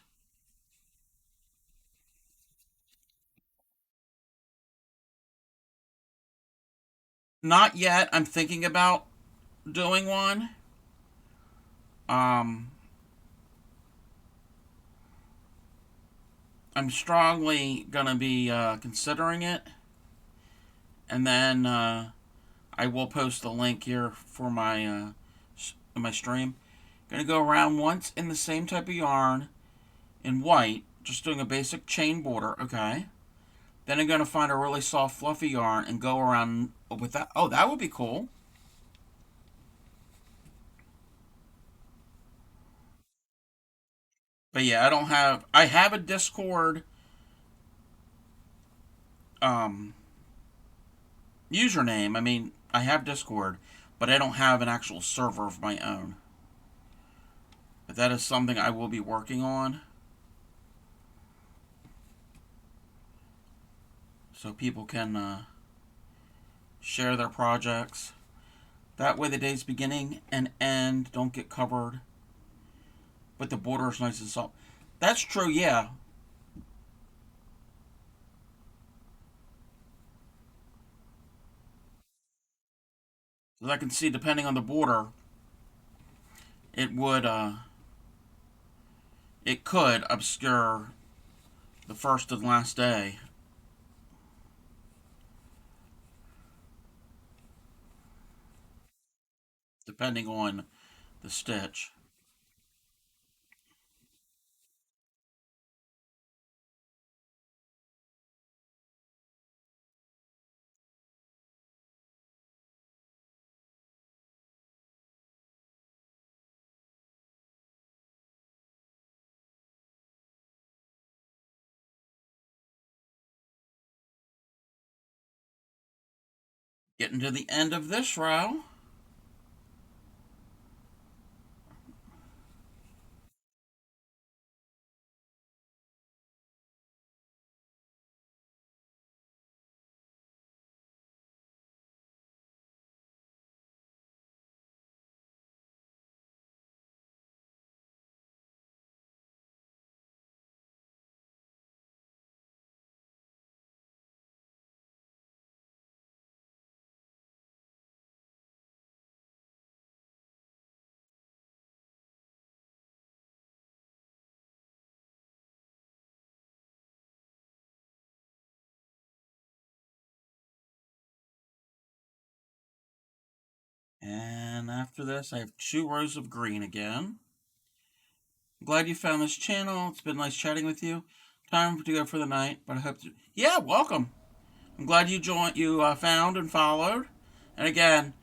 Not yet. I'm thinking about doing one. Um, I'm strongly gonna be considering it, and then I will post the link here for my stream. Gonna go around once in the same type of yarn in white, just doing a basic chain border. Okay. Then I'm gonna find a really soft, fluffy yarn and go around with that. Oh, that would be cool. But yeah, I don't have. I have a Discord um, username. I mean, I have Discord, but I don't have an actual server of my own. But that is something I will be working on, so people can share their projects. That way, the day's beginning and end don't get covered, but the border is nice and soft. That's true. Yeah, as I can see, depending on the border, it would it could obscure the first and last day, depending on the stitch. Getting to the end of this row. And after this, I have 2 rows of green again. I'm glad you found this channel. It's been nice chatting with you. Time to go for the night, but I hope to. Yeah, welcome. I'm glad you joined. You found and followed. And again,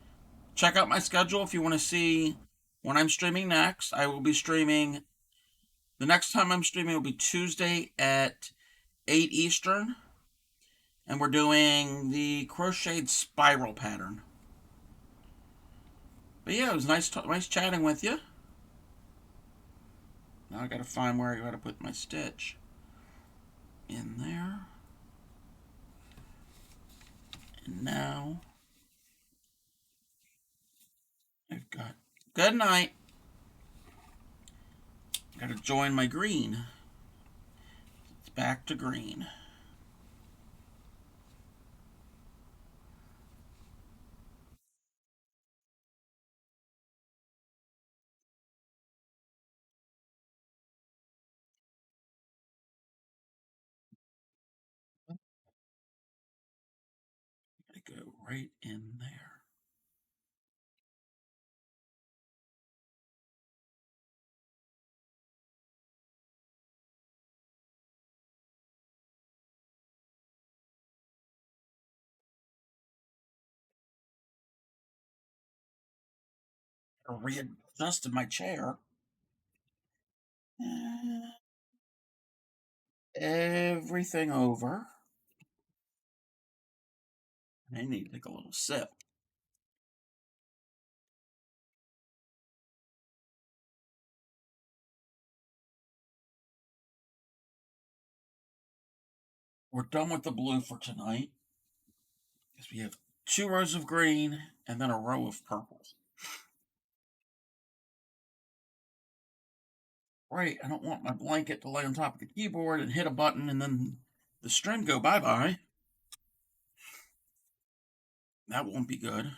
check out my schedule if you want to see when I'm streaming next. I will be streaming. The next time I'm streaming will be Tuesday at 8 Eastern, and we're doing the crocheted spiral pattern. But yeah, it was nice chatting with you. Now I gotta find where I gotta put my stitch in there. And now I've got good night. Gotta join my green. It's back to green. Gotta go right in there. I readjusted my chair. Everything over. I need to take a little sip. We're done with the blue for tonight. Because we have 2 rows of green and then a row of purple. Right, I don't want my blanket to lay on top of the keyboard and hit a button and then the string go bye-bye. That won't be good.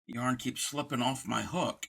Yarn keeps slipping off my hook.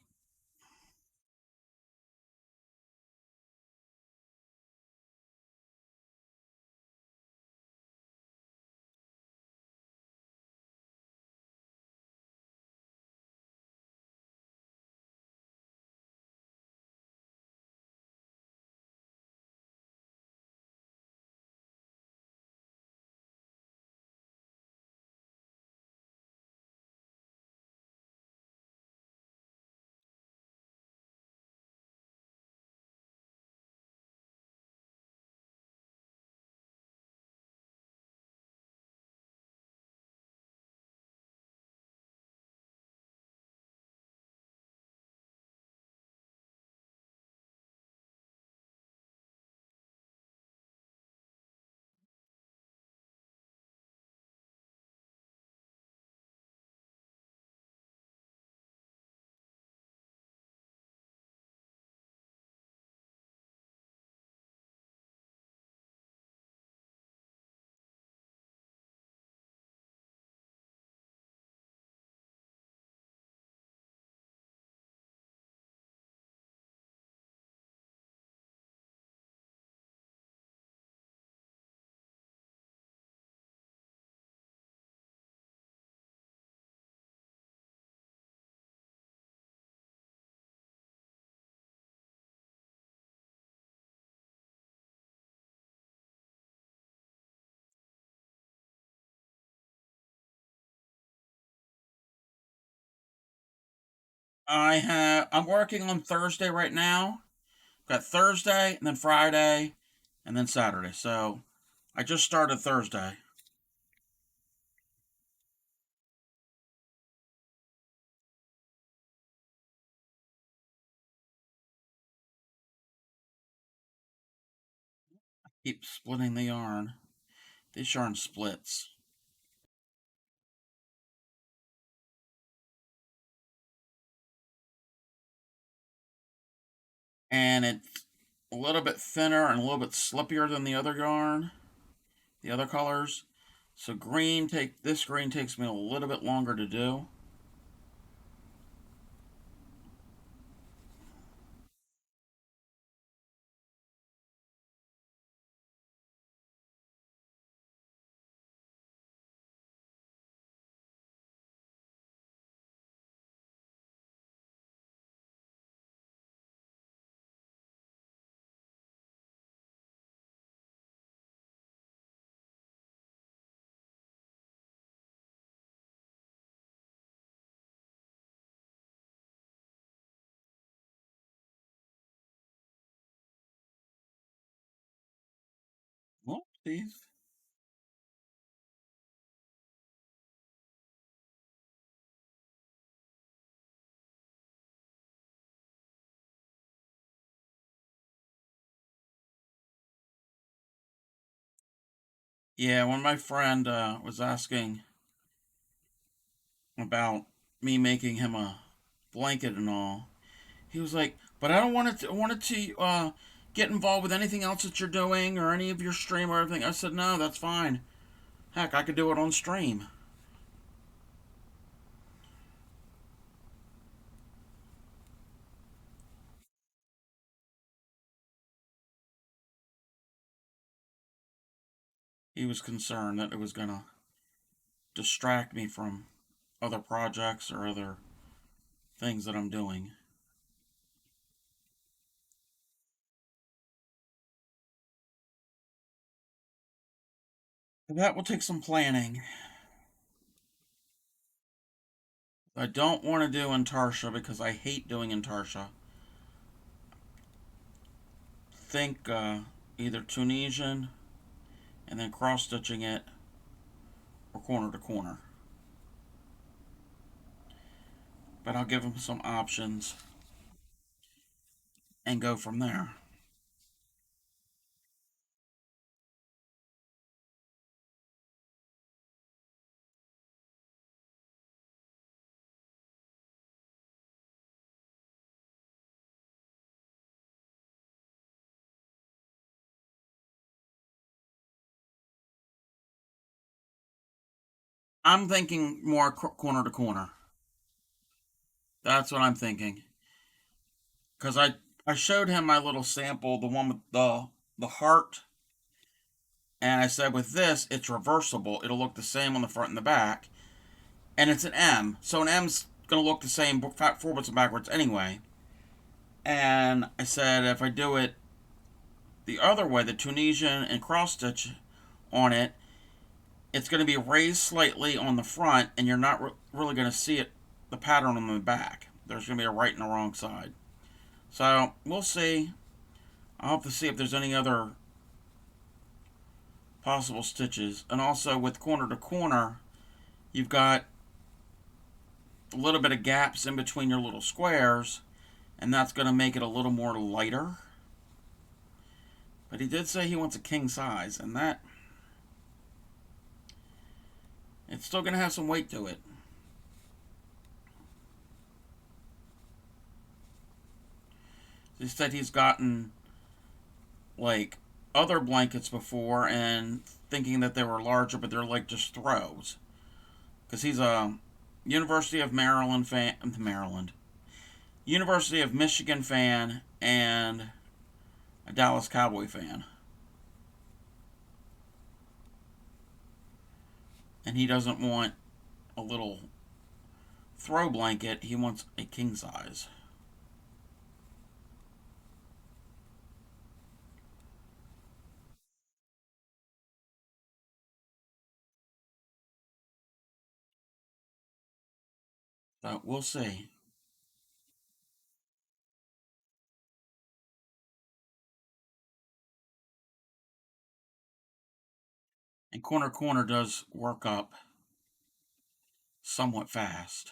I'm working on Thursday right now. Got Thursday and then Friday and then Saturday. So I just started Thursday. Keep splitting the yarn. This yarn splits. And it's a little bit thinner and a little bit slippier than the other yarn, the other colors. So this green takes me a little bit longer to do. Steve? Yeah, when my friend was asking about me making him a blanket and all, he was like, "But I don't want it to get involved with anything else that you're doing or any of your stream or everything." I said, "No, that's fine. Heck, I could do it on stream." He was concerned that it was gonna distract me from other projects or other things that I'm doing. That will take some planning. I don't want to do Intarsha because I hate doing Intarsha. Think either Tunisian and then cross stitching it or corner to corner. But I'll give them some options and go from there. I'm thinking more corner to corner. That's what I'm thinking. Because I showed him my little sample, the one with the heart, and I said with this it's reversible. It'll look the same on the front and the back, and it's an M, so an M's gonna look the same forwards and backwards anyway. And I said if I do it the other way, the Tunisian and cross stitch on it, it's going to be raised slightly on the front, and you're not really going to see it, the pattern on the back. There's going to be a right and a wrong side. So we'll see. I'll have to see if there's any other possible stitches. And also with corner to corner, you've got a little bit of gaps in between your little squares, and that's going to make it a little more lighter. But he did say he wants a king size, and that it's still going to have some weight to it. He said he's gotten like other blankets before and thinking that they were larger, but they're like just throws. Because he's a University of Maryland fan, University of Michigan fan, and a Dallas Cowboy fan. And he doesn't want a little throw blanket, he wants a king size. So we'll see. And corner corner does work up somewhat fast.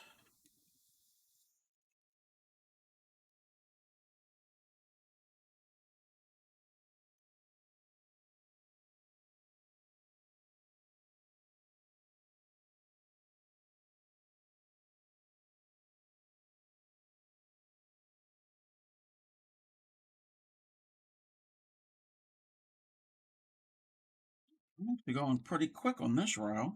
I'm actually going pretty quick on this row.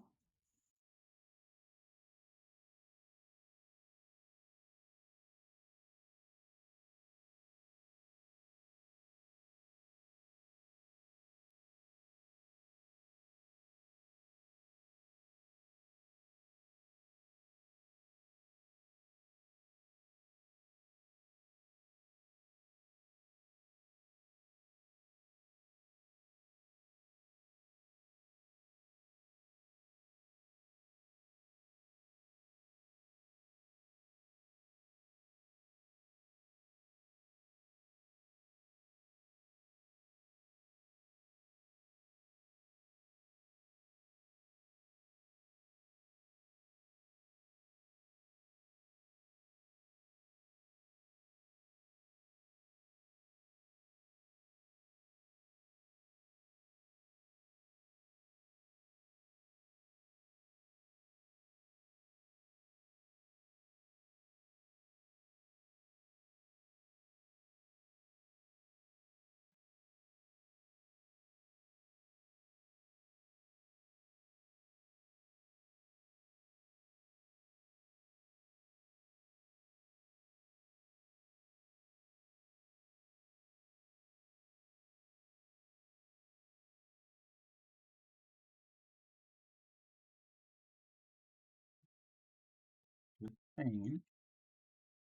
Pain.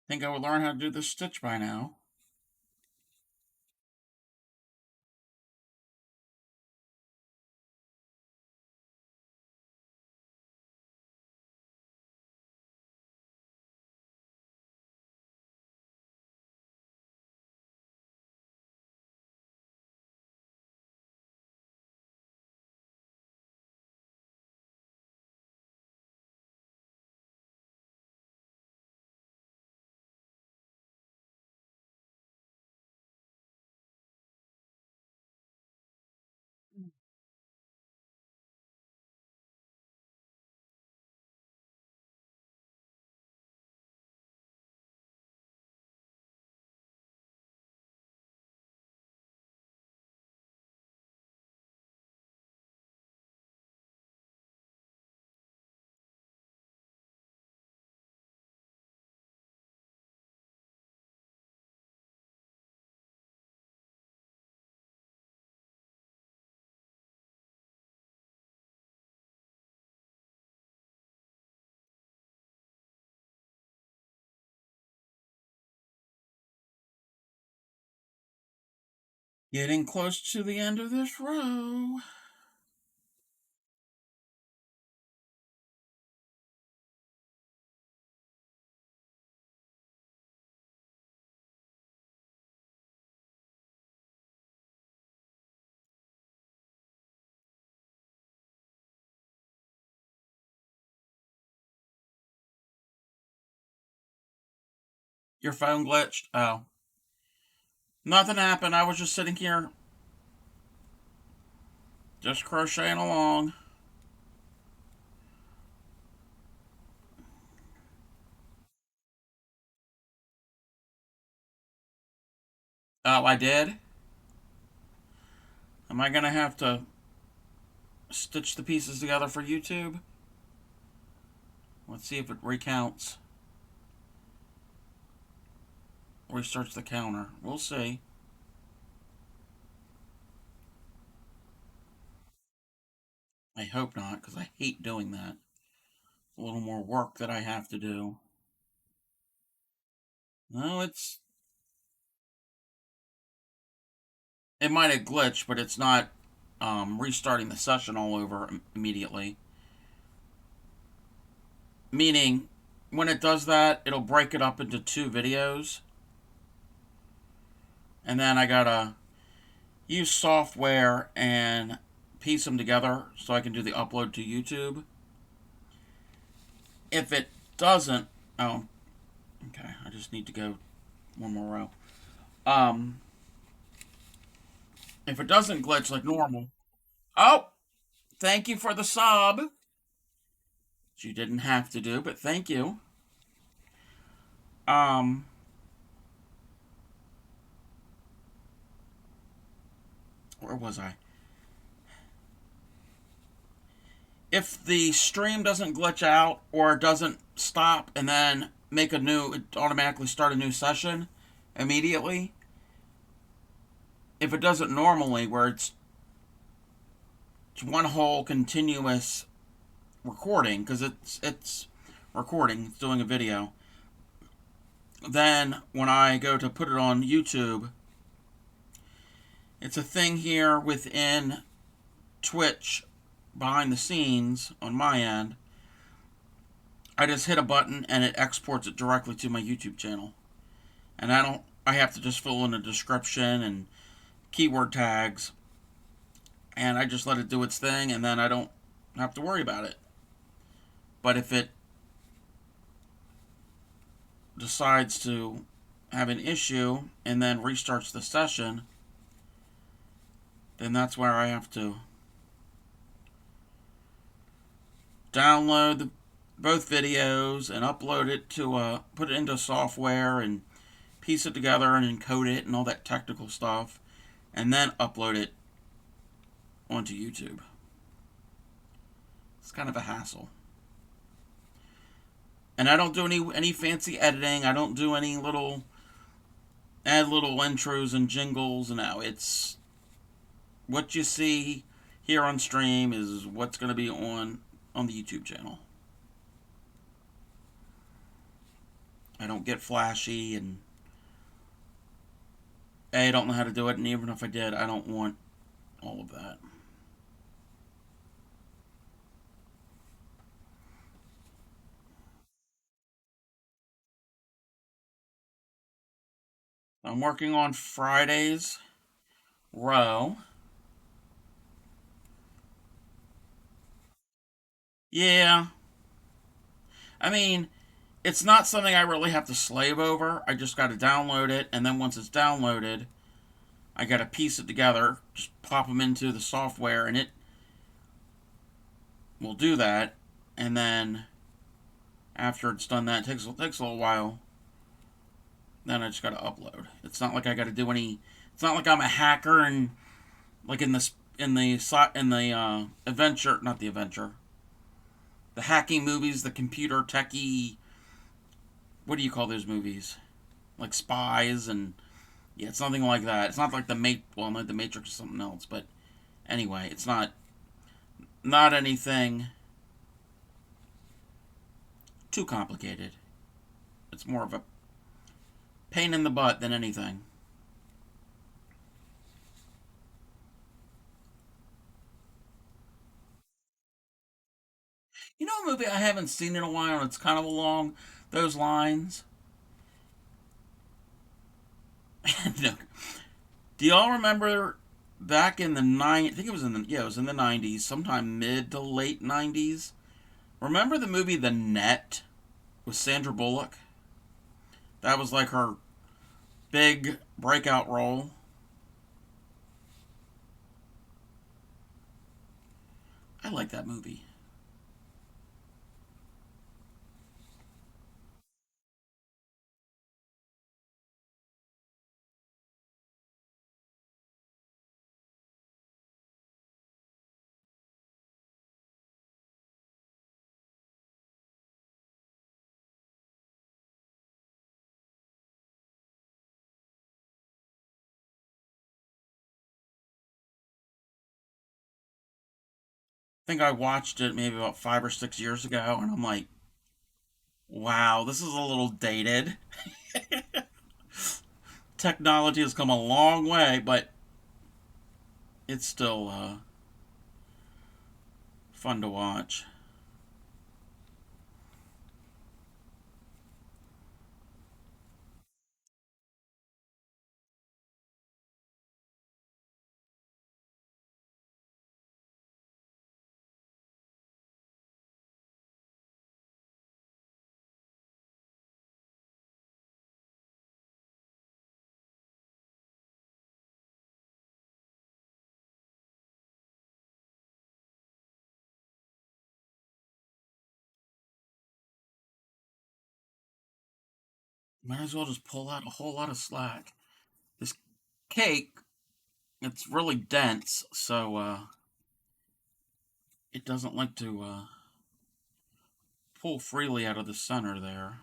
Think I would learn how to do this stitch by now. Getting close to the end of this row. Your phone glitched? Oh. Nothing happened. I was just sitting here, just crocheting along. Oh, I did? Am I going to have to stitch the pieces together for YouTube? Let's see if it recounts. Restarts the counter. We'll see. I hope not, because I hate doing that. A little more work that I have to do. No, it might have glitched, but it's not restarting the session all over immediately. Meaning, when it does that, it'll break it up into 2 videos. And then I gotta use software and piece them together so I can do the upload to YouTube. If it doesn't, oh, okay, I just need to go one more row. If it doesn't glitch like normal, oh, thank you for the sub. Which you didn't have to do, but thank you. Um, where was I? If the stream doesn't glitch out or doesn't stop and then make a new, it automatically start a new session immediately. If it does it normally, where it's one whole continuous recording, because it's recording, it's doing a video. Then when I go to put it on YouTube, it's a thing here within Twitch behind the scenes on my end. I just hit a button and it exports it directly to my YouTube channel. And I have to just fill in a description and keyword tags. And I just let it do its thing, and then I don't have to worry about it. But if it decides to have an issue and then restarts the session, then that's where I have to download both videos and upload it to put it into software and piece it together and encode it and all that technical stuff, and then upload it onto YouTube. It's kind of a hassle. And I don't do any fancy editing. I don't do any add little intros and jingles. No, it's what you see here on stream is what's going to be on the YouTube channel. I don't get flashy, and I don't know how to do it, and even if I did, I don't want all of that. I'm working on Friday's row. Yeah, I mean, it's not something I really have to slave over. I just got to download it, and then once it's downloaded, I got to piece it together, just pop them into the software, and it will do that. And then after it's done that, it takes a little while. Then I just got to upload. It's not like I got to do any. It's not like I'm a hacker and like in the adventure, not the adventure, the hacking movies, the computer techie. What do you call those movies? Like spies and yeah, it's nothing like that. It's not like well, not the Matrix or something else, but anyway, it's not anything too complicated. It's more of a pain in the butt than anything. You know, a movie I haven't seen in a while, and it's kind of along those lines. No. Do y'all remember back in the I think it was it was in the '90s, sometime mid to late '90s. Remember the movie The Net with Sandra Bullock? That was like her big breakout role. I like that movie. I think I watched it maybe about 5 or 6 years ago, and I'm like, wow, this is a little dated. Technology has come a long way, but it's still fun to watch. Might as well just pull out a whole lot of slack. This cake, it's really dense, so it doesn't like to pull freely out of the center there.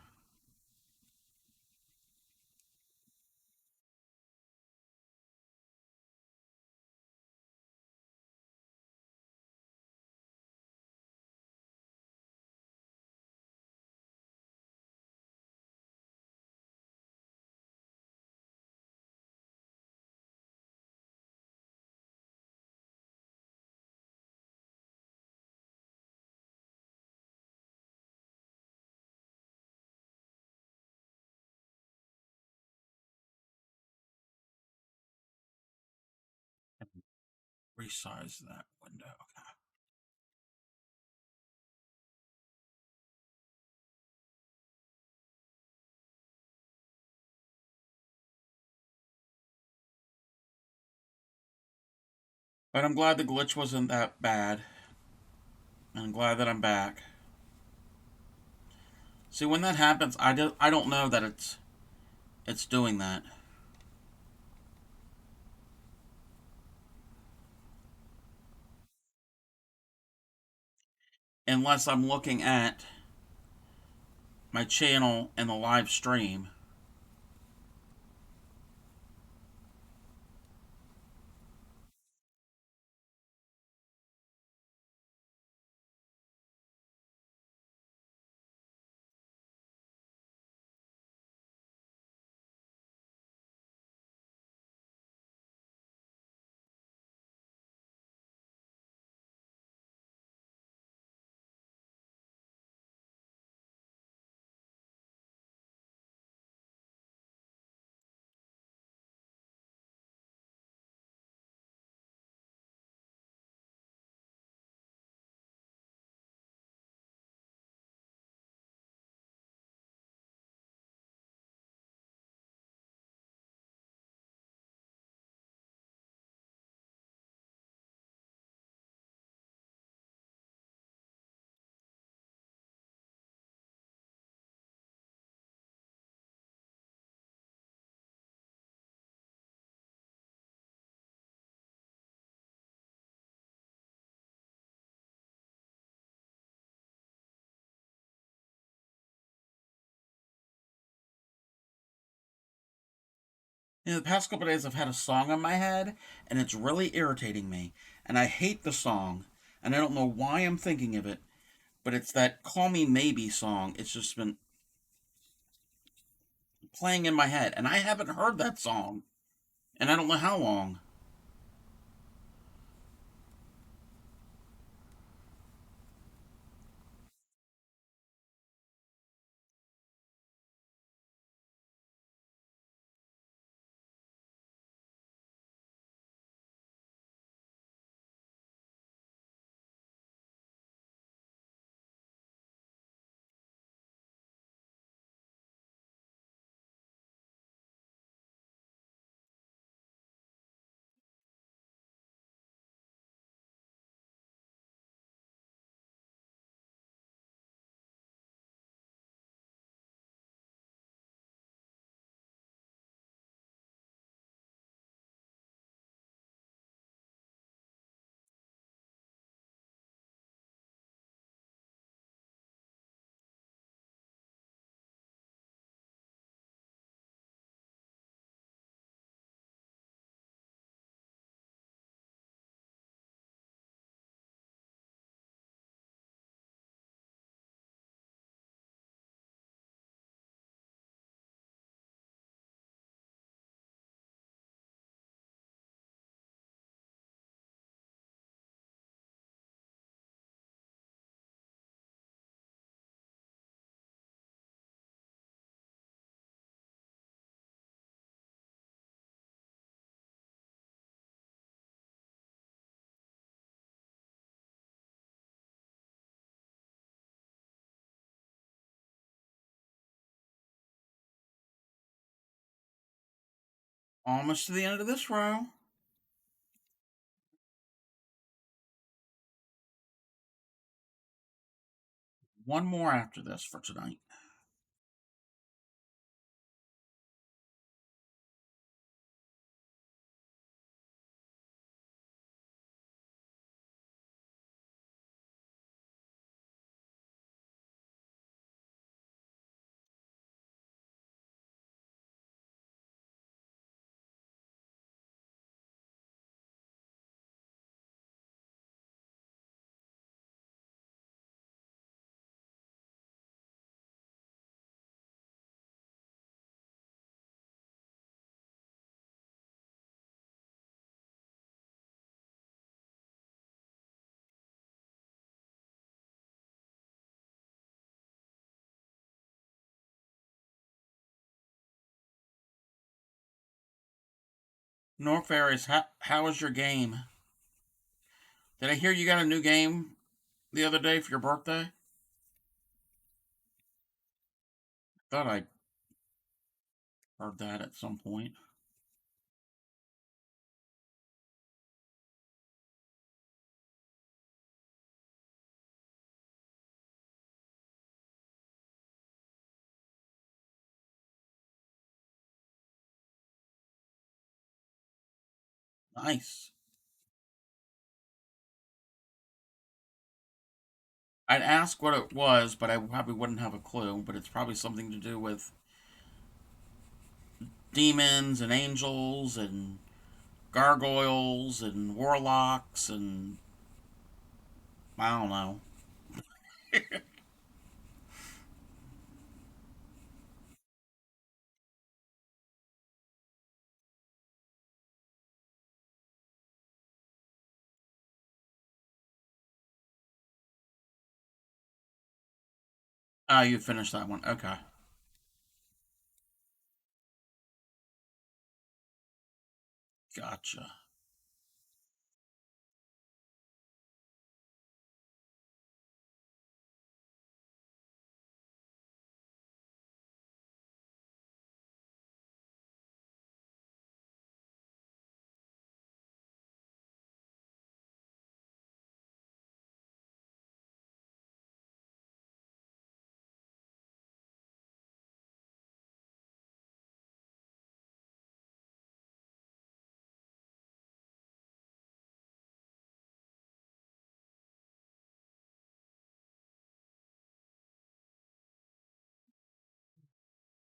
Resize that window. Okay. But I'm glad the glitch wasn't that bad. And I'm glad that I'm back. See, when that happens, I don't know that it's doing that. Unless I'm looking at my channel and the live stream. The past couple days I've had a song in my head, and it's really irritating me. And I hate the song, and I don't know why I'm thinking of it, but it's that Call Me Maybe song. It's just been playing in my head, and I haven't heard that song, and I don't know how long. Almost to the end of this row. One more after this for tonight. North Fairies, how was your game? Did I hear you got a new game the other day for your birthday? Thought I heard that at some point. Nice. I'd ask what it was, but I probably wouldn't have a clue. But it's probably something to do with demons and angels and gargoyles and warlocks and I don't know. Oh, you finished that one. Okay. Gotcha.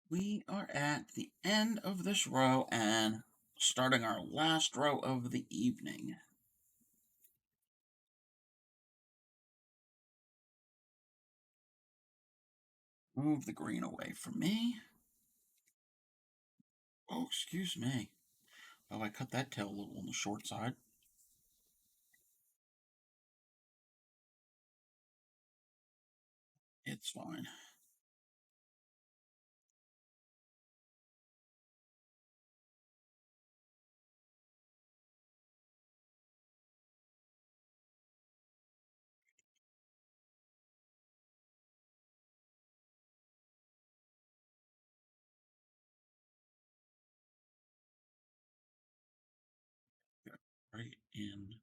We are at the end of this row and starting our last row of the evening. Move the green away from me. Oh, excuse me. Oh, I cut that tail a little on the short side. It's fine. Right in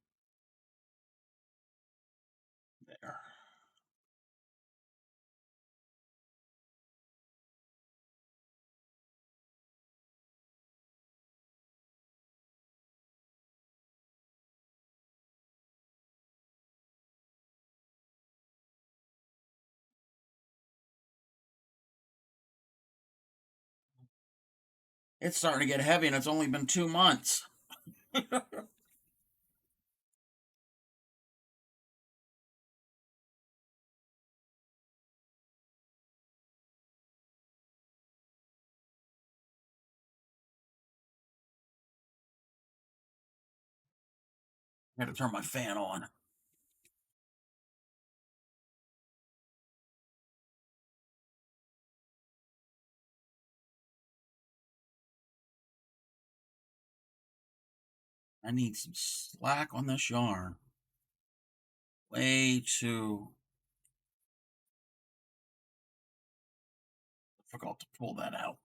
there. It's starting to get heavy and it's only been 2 months. I had to turn my fan on. I need some slack on this yarn. Way too difficult to pull that out.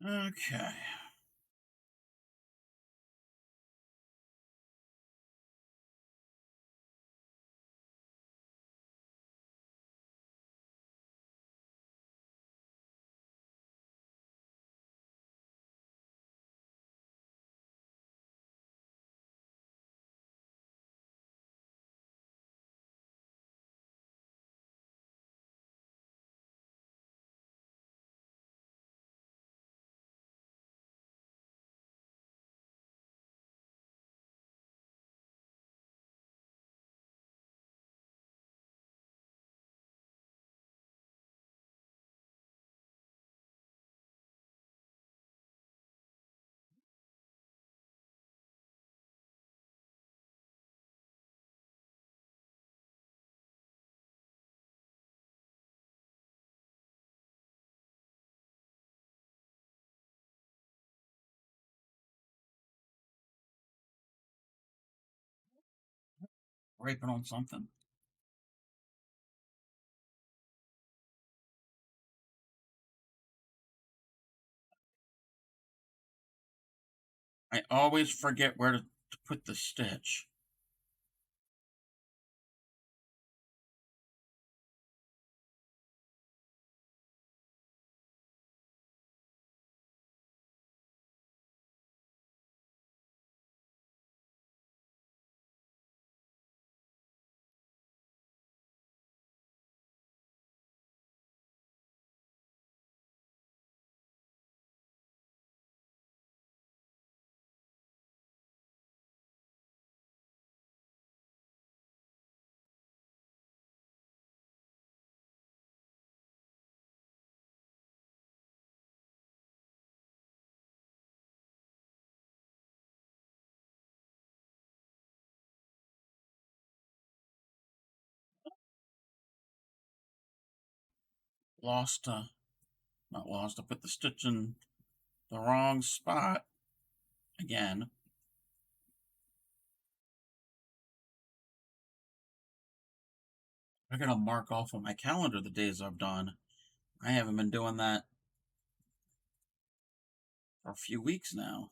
Okay. Raping on something. I always forget where to put the stitch. Lost, not lost, I put the stitch in the wrong spot again. I gotta mark off on my calendar the days I've done. I haven't been doing that for a few weeks now.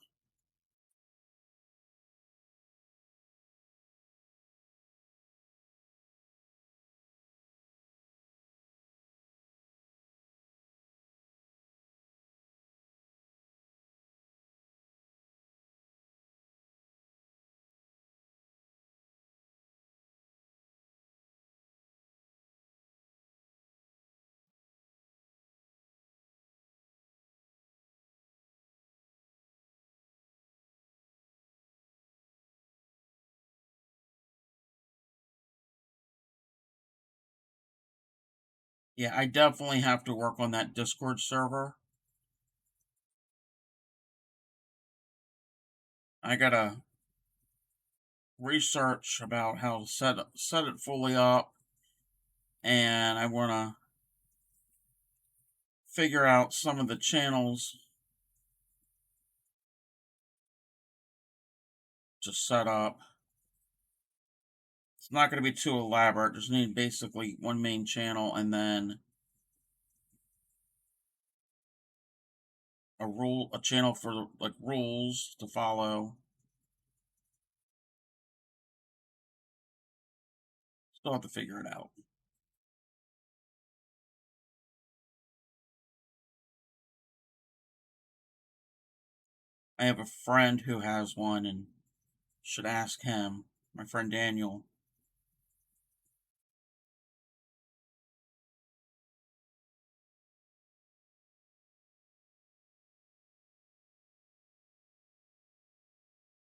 Yeah, I definitely have to work on that Discord server. I gotta research about how to set it fully up, and I want to figure out some of the channels to set up. It's not going to be too elaborate. Just need basically one main channel and then a channel for like rules to follow. Still have to figure it out. I have a friend who has one and should ask him. My friend Daniel.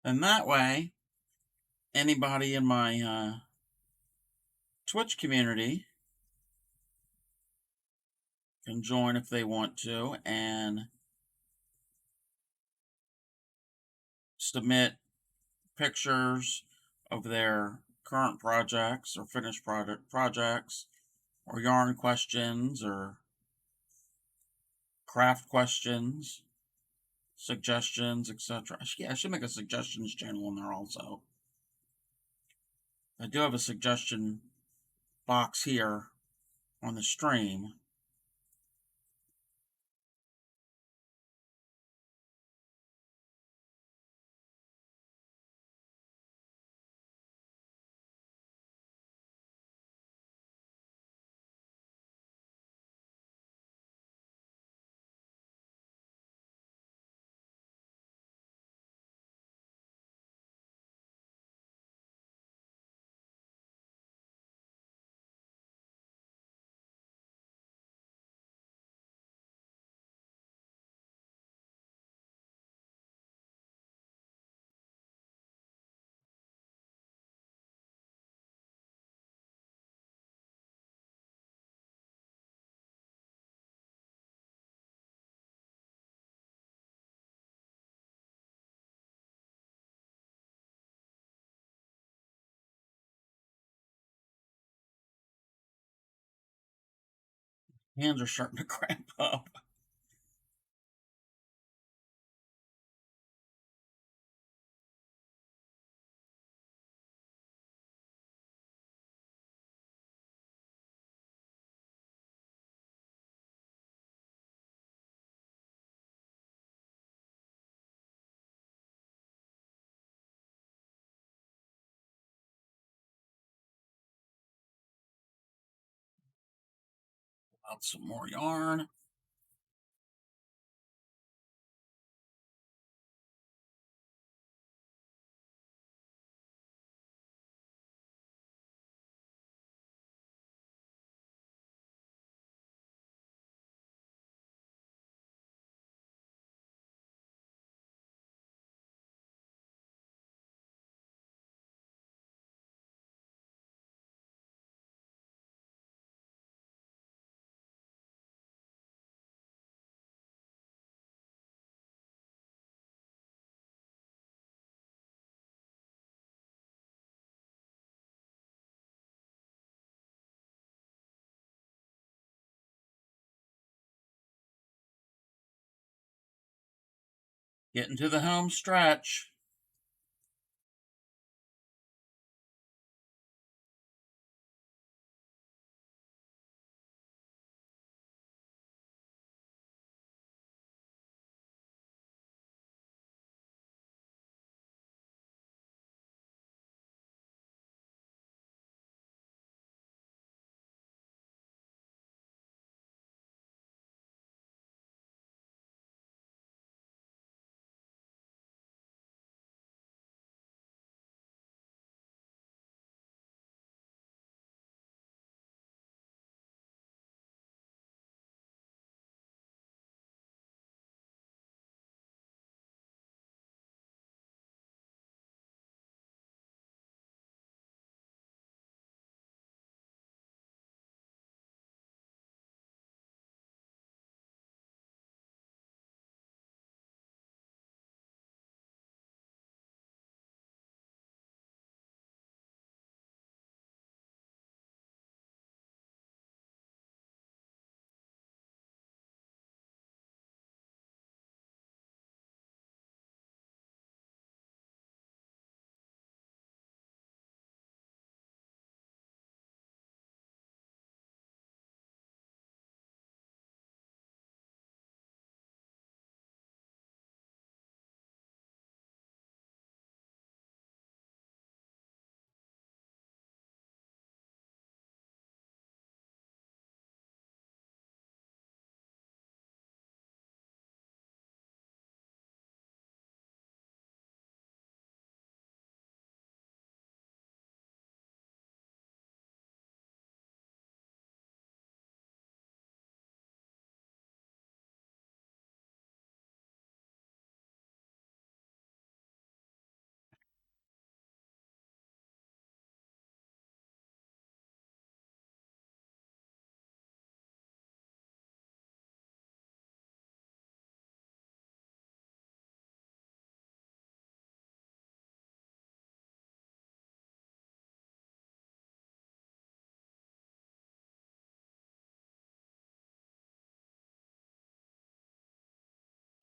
And that way, anybody in my Twitch community can join if they want to and submit pictures of their current projects or finished projects or yarn questions or craft questions, suggestions, etc. Yeah, I should make a suggestions channel in there also. I do have a suggestion box here on the stream. Hands are starting to cramp up. Out some more yarn. Getting to the home stretch.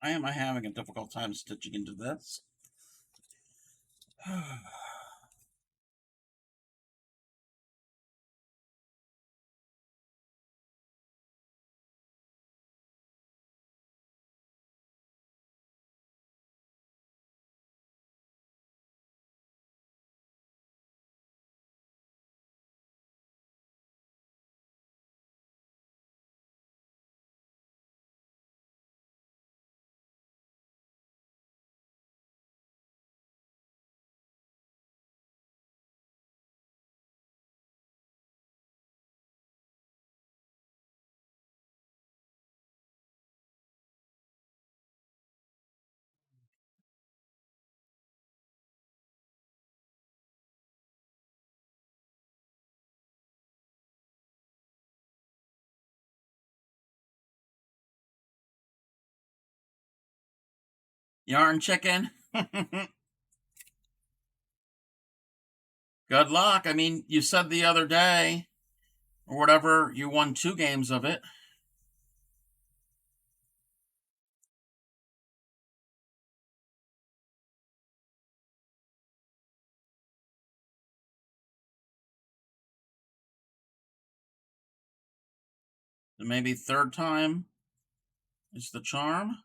I am having a difficult time stitching into this. Yarn chicken. Good luck. I mean, you said the other day, or whatever, you won 2 games of it. And maybe 3rd time is the charm.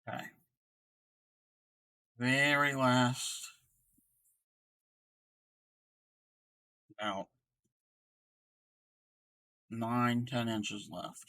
Okay. Very last. About 9-10 inches left.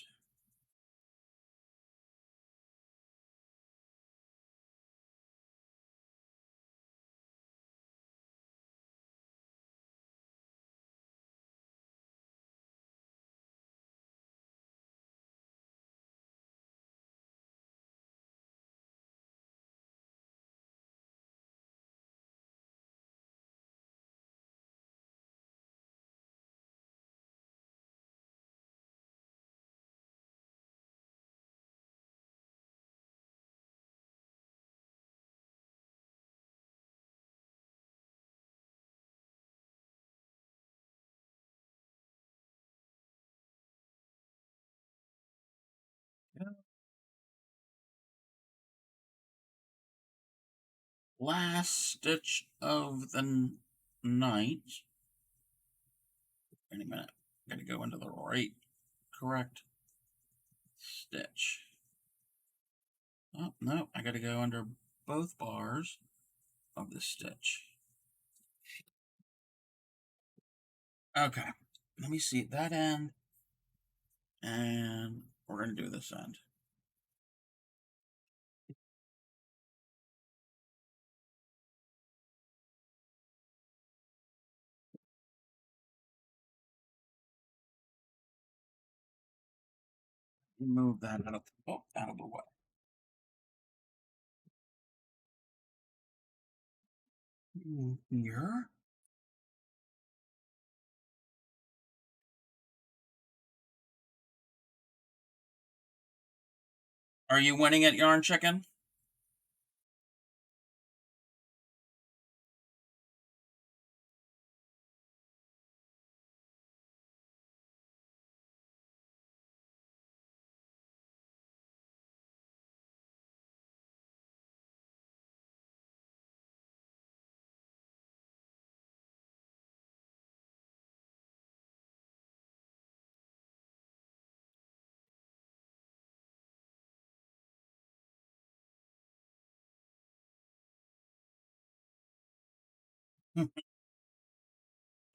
Last stitch of the night. Wait a minute. Gotta go into the correct stitch. Oh, no, I gotta go under both bars of the stitch. Okay, let me see that end, and we're gonna do this end. Move that out of the way. Here. Are you winning at Yarn Chicken?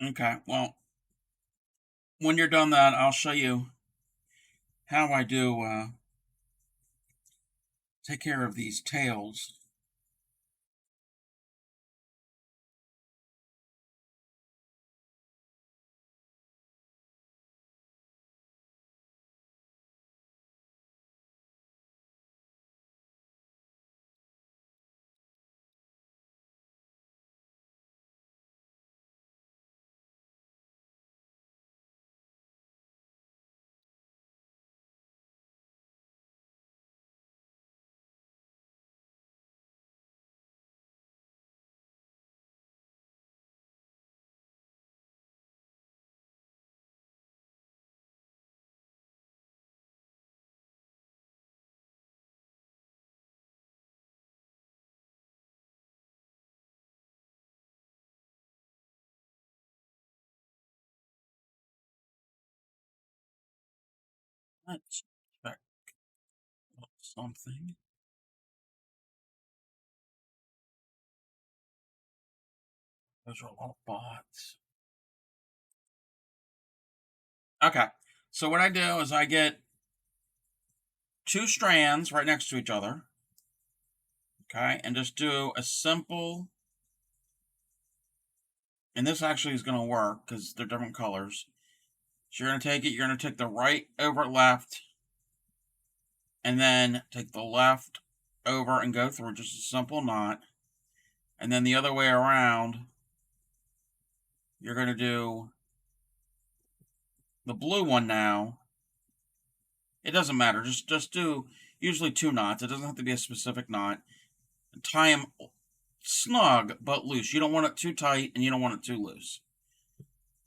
Okay, well, when you're done that, I'll show you how I do take care of these tails. Let's check something. Those are all bots. Okay, so what I do is I get 2 strands right next to each other. Okay, and just do a simple, and this actually is going to work because they're different colors. So you're going to take the right over left, and then take the left over and go through just a simple knot. And then the other way around, you're going to do the blue one now. It doesn't matter. Just do usually 2 knots. It doesn't have to be a specific knot. Tie them snug but loose. You don't want it too tight and you don't want it too loose.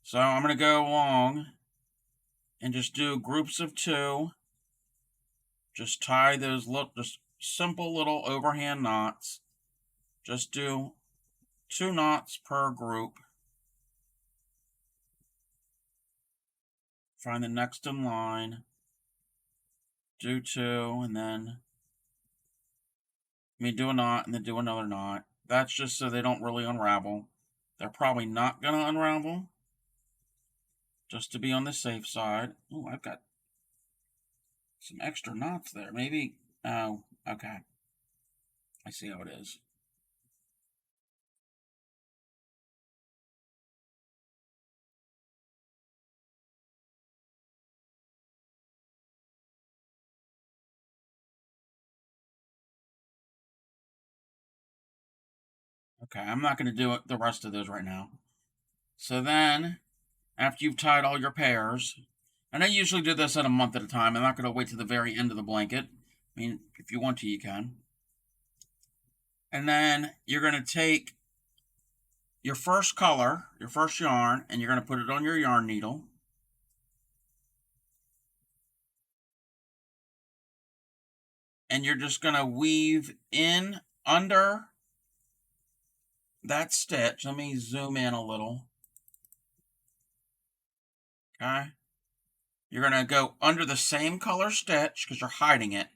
So I'm going to go along and just do groups of 2. Just tie those just simple little overhand knots. Just do 2 knots per group. Find the next in line. Do 2, and then do a knot and then do another knot. That's just so they don't really unravel. They're probably not going to unravel, just to be on the safe side. Oh, I've got some extra knots there. Maybe, oh, okay. I see how it is. Okay, I'm not going to do the rest of those right now. So then, after you've tied all your pairs, and I usually do this at a month at a time. I'm not going to wait to the very end of the blanket. I mean, if you want to, you can. And then you're going to take your first color, your first yarn, and you're going to put it on your yarn needle. And you're just going to weave in under that stitch. Let me zoom in a little. Okay. You're going to go under the same color stitch because you're hiding it.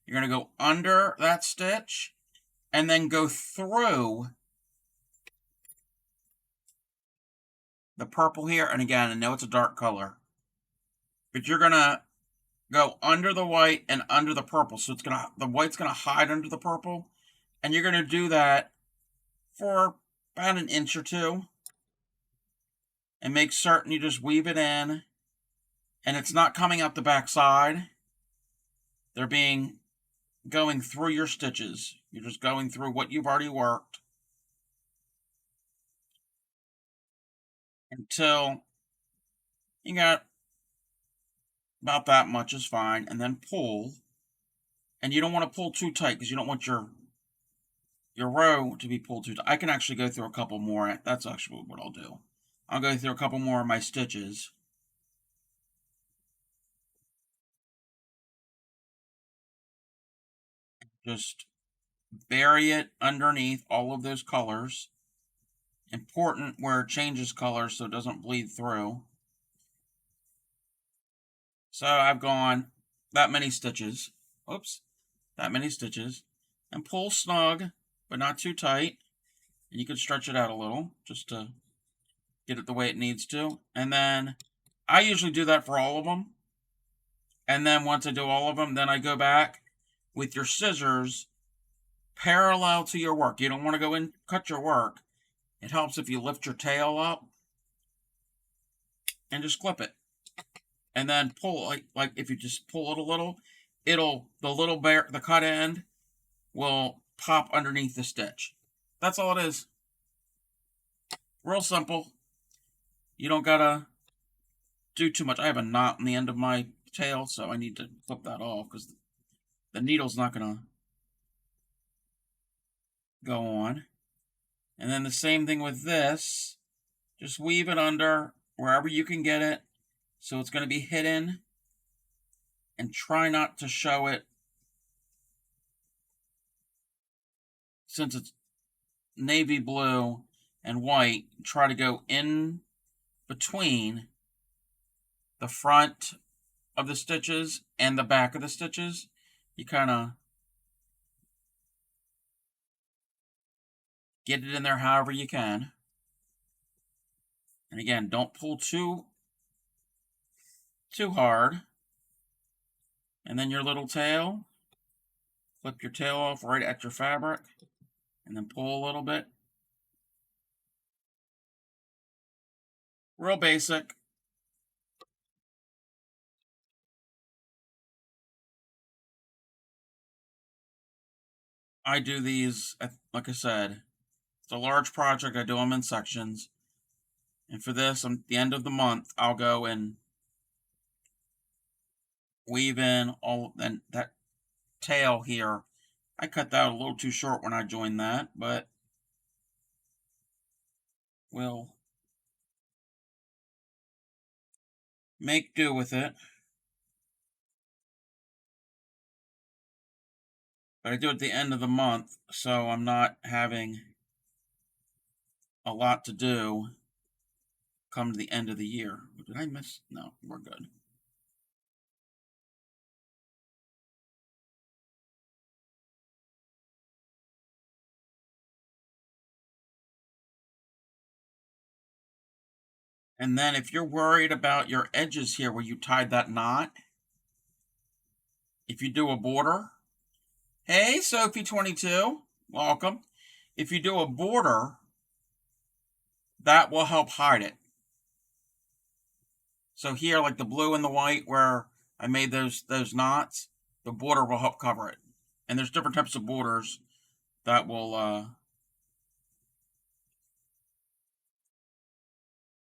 You're going to go under that stitch and then go through the purple here. And again, I know it's a dark color, but you're going to go under the white and under the purple. So the white's going to hide under the purple. And you're going to do that for about an inch or 2. And make certain you just weave it in. And it's not coming out the back side. They're going through your stitches. You're just going through what you've already worked until you got about that much is fine, and then pull. And you don't want to pull too tight because you don't want your row to be pulled too tight. I can actually go through a couple more. That's actually what I'll do. I'll go through a couple more of my stitches. Just bury it underneath all of those colors. Important where it changes color so it doesn't bleed through. So I've gone that many stitches. Oops. That many stitches. And pull snug, but not too tight. And you can stretch it out a little just to get it the way it needs to. And then I usually do that for all of them. And then once I do all of them, then I go back with your scissors parallel to your work. You don't want to go in, cut your work. It helps if you lift your tail up and just clip it. And then pull, like if you just pull it a little, the cut end will pop underneath the stitch. That's all it is. Real simple. You don't gotta do too much. I have a knot on the end of my tail, so I need to clip that off because the needle's not gonna go on. And then the same thing with this. Just weave it under wherever you can get it, so it's going to be hidden, and try not to show it since it's navy blue and white. Try to go in between the front of the stitches and the back of the stitches. You kind of get it in there however you can. And again, don't pull too hard. And then your little tail, flip your tail off right at your fabric, and then pull a little bit. Real basic. I do these, like I said, it's a large project. I do them in sections. And for this, at the end of the month, I'll go and weave in all, and that tail here, I cut that a little too short when I joined that, but we'll make do with it. But I do it at the end of the month, so I'm not having a lot to do come to the end of the year. Did I miss? No, we're good. And then if you're worried about your edges here where you tied that knot, if you do a border, hey, Sophie22, welcome. If you do a border, that will help hide it. So here, like the blue and the white where I made those knots, the border will help cover it. And there's different types of borders that will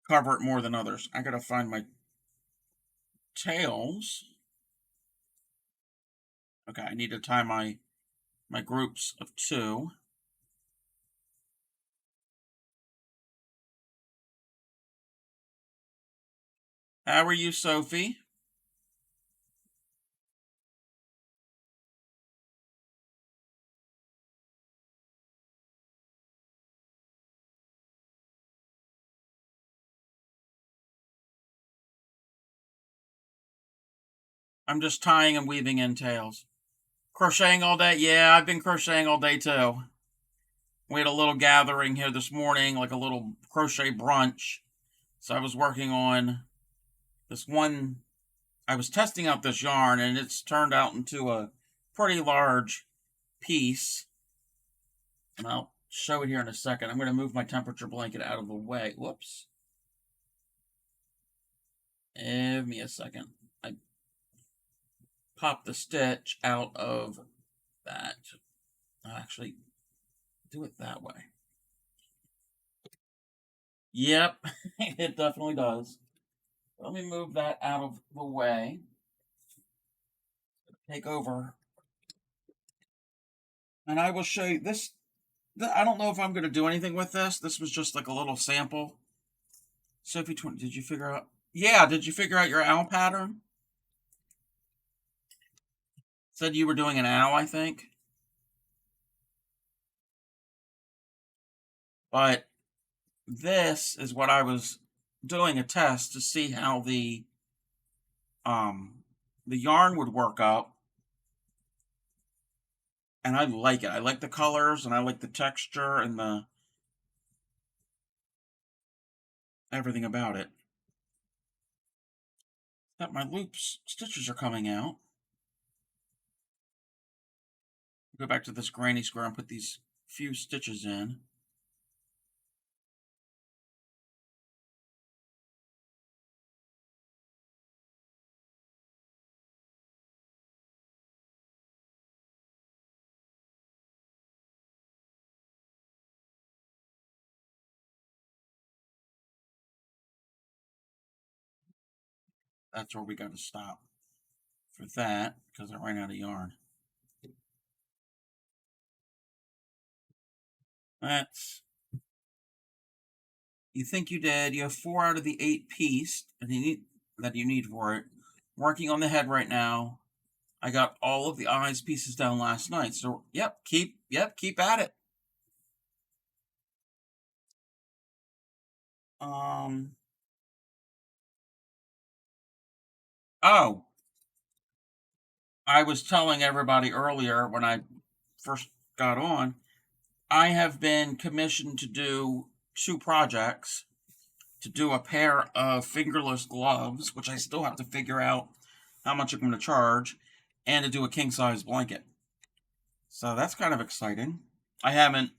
cover it more than others. I gotta find my tails. Okay, I need to tie my groups of 2. How are you, Sophie? I'm just tying and weaving in tails. Crocheting all day? Yeah, I've been crocheting all day too. We had a little gathering here this morning, like a little crochet brunch. So I was working on this one. I was testing out this yarn, and it's turned out into a pretty large piece. And I'll show it here in a second. I'm going to move my temperature blanket out of the way. Whoops. Give me a second. I popped the stitch out of that. I'll actually do it that way. Yep, it definitely does. Let me move that out of the way. Take over. And I will show you this. I don't know if I'm going to do anything with this. This was just like a little sample. Sophie, did you figure out? Yeah, did you figure out your owl pattern? Said you were doing an owl, I think. But this is what I was doing a test to see how the yarn would work up. And I like it. I like the colors and I like the texture and the everything about it. That my loops stitches are coming out. Go back to this granny square and put these few stitches in. That's where we got to stop for that because I ran out of yarn. That's, you think you did. You have 4 out of the 8 pieces that you need for it. Working on the head right now. I got all of the eyes pieces down last night. So keep at it. Oh, I was telling everybody earlier when I first got on, I have been commissioned to do two projects, to do a pair of fingerless gloves, which I still have to figure out how much I'm going to charge, and to do a king size blanket. So that's kind of exciting. I haven't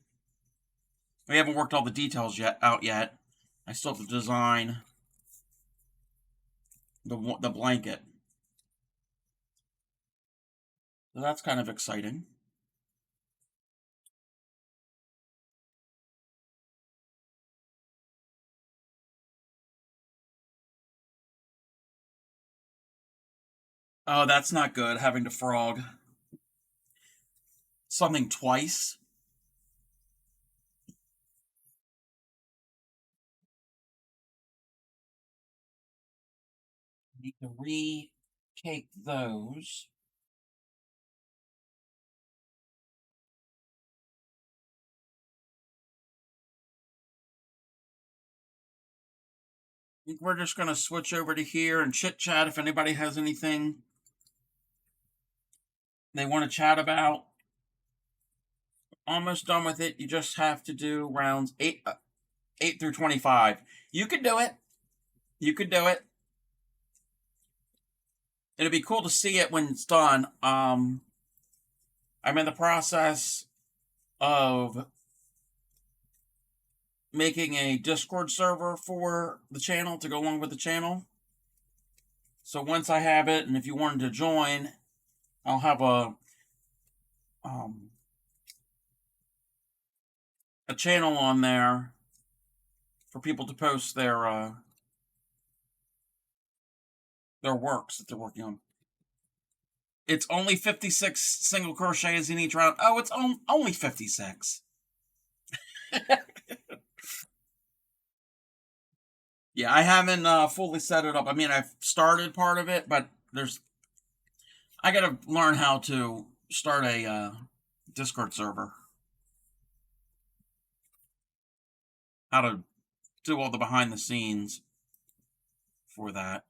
we haven't worked all the details yet. I still have to design the blanket. So that's kind of exciting. Oh, that's not good, having to frog something twice. Need to re-cake those. I think we're just going to switch over to here and chit chat if anybody has anything they want to chat about. Almost done with it. You just have to do rounds 8 through 25. You could do it. You could do it. It'd be cool to see it when it's done. I'm in the process of making a Discord server for the channel to go along with the channel. So once I have it, and if you wanted to join, I'll have a channel on there for people to post their works that they're working on. It's only 56 single crochets in each round. Oh, it's only 56. Yeah, I haven't fully set it up. I mean, I've started part of it, but I got to learn how to start a Discord server. How to do all the behind the scenes for that.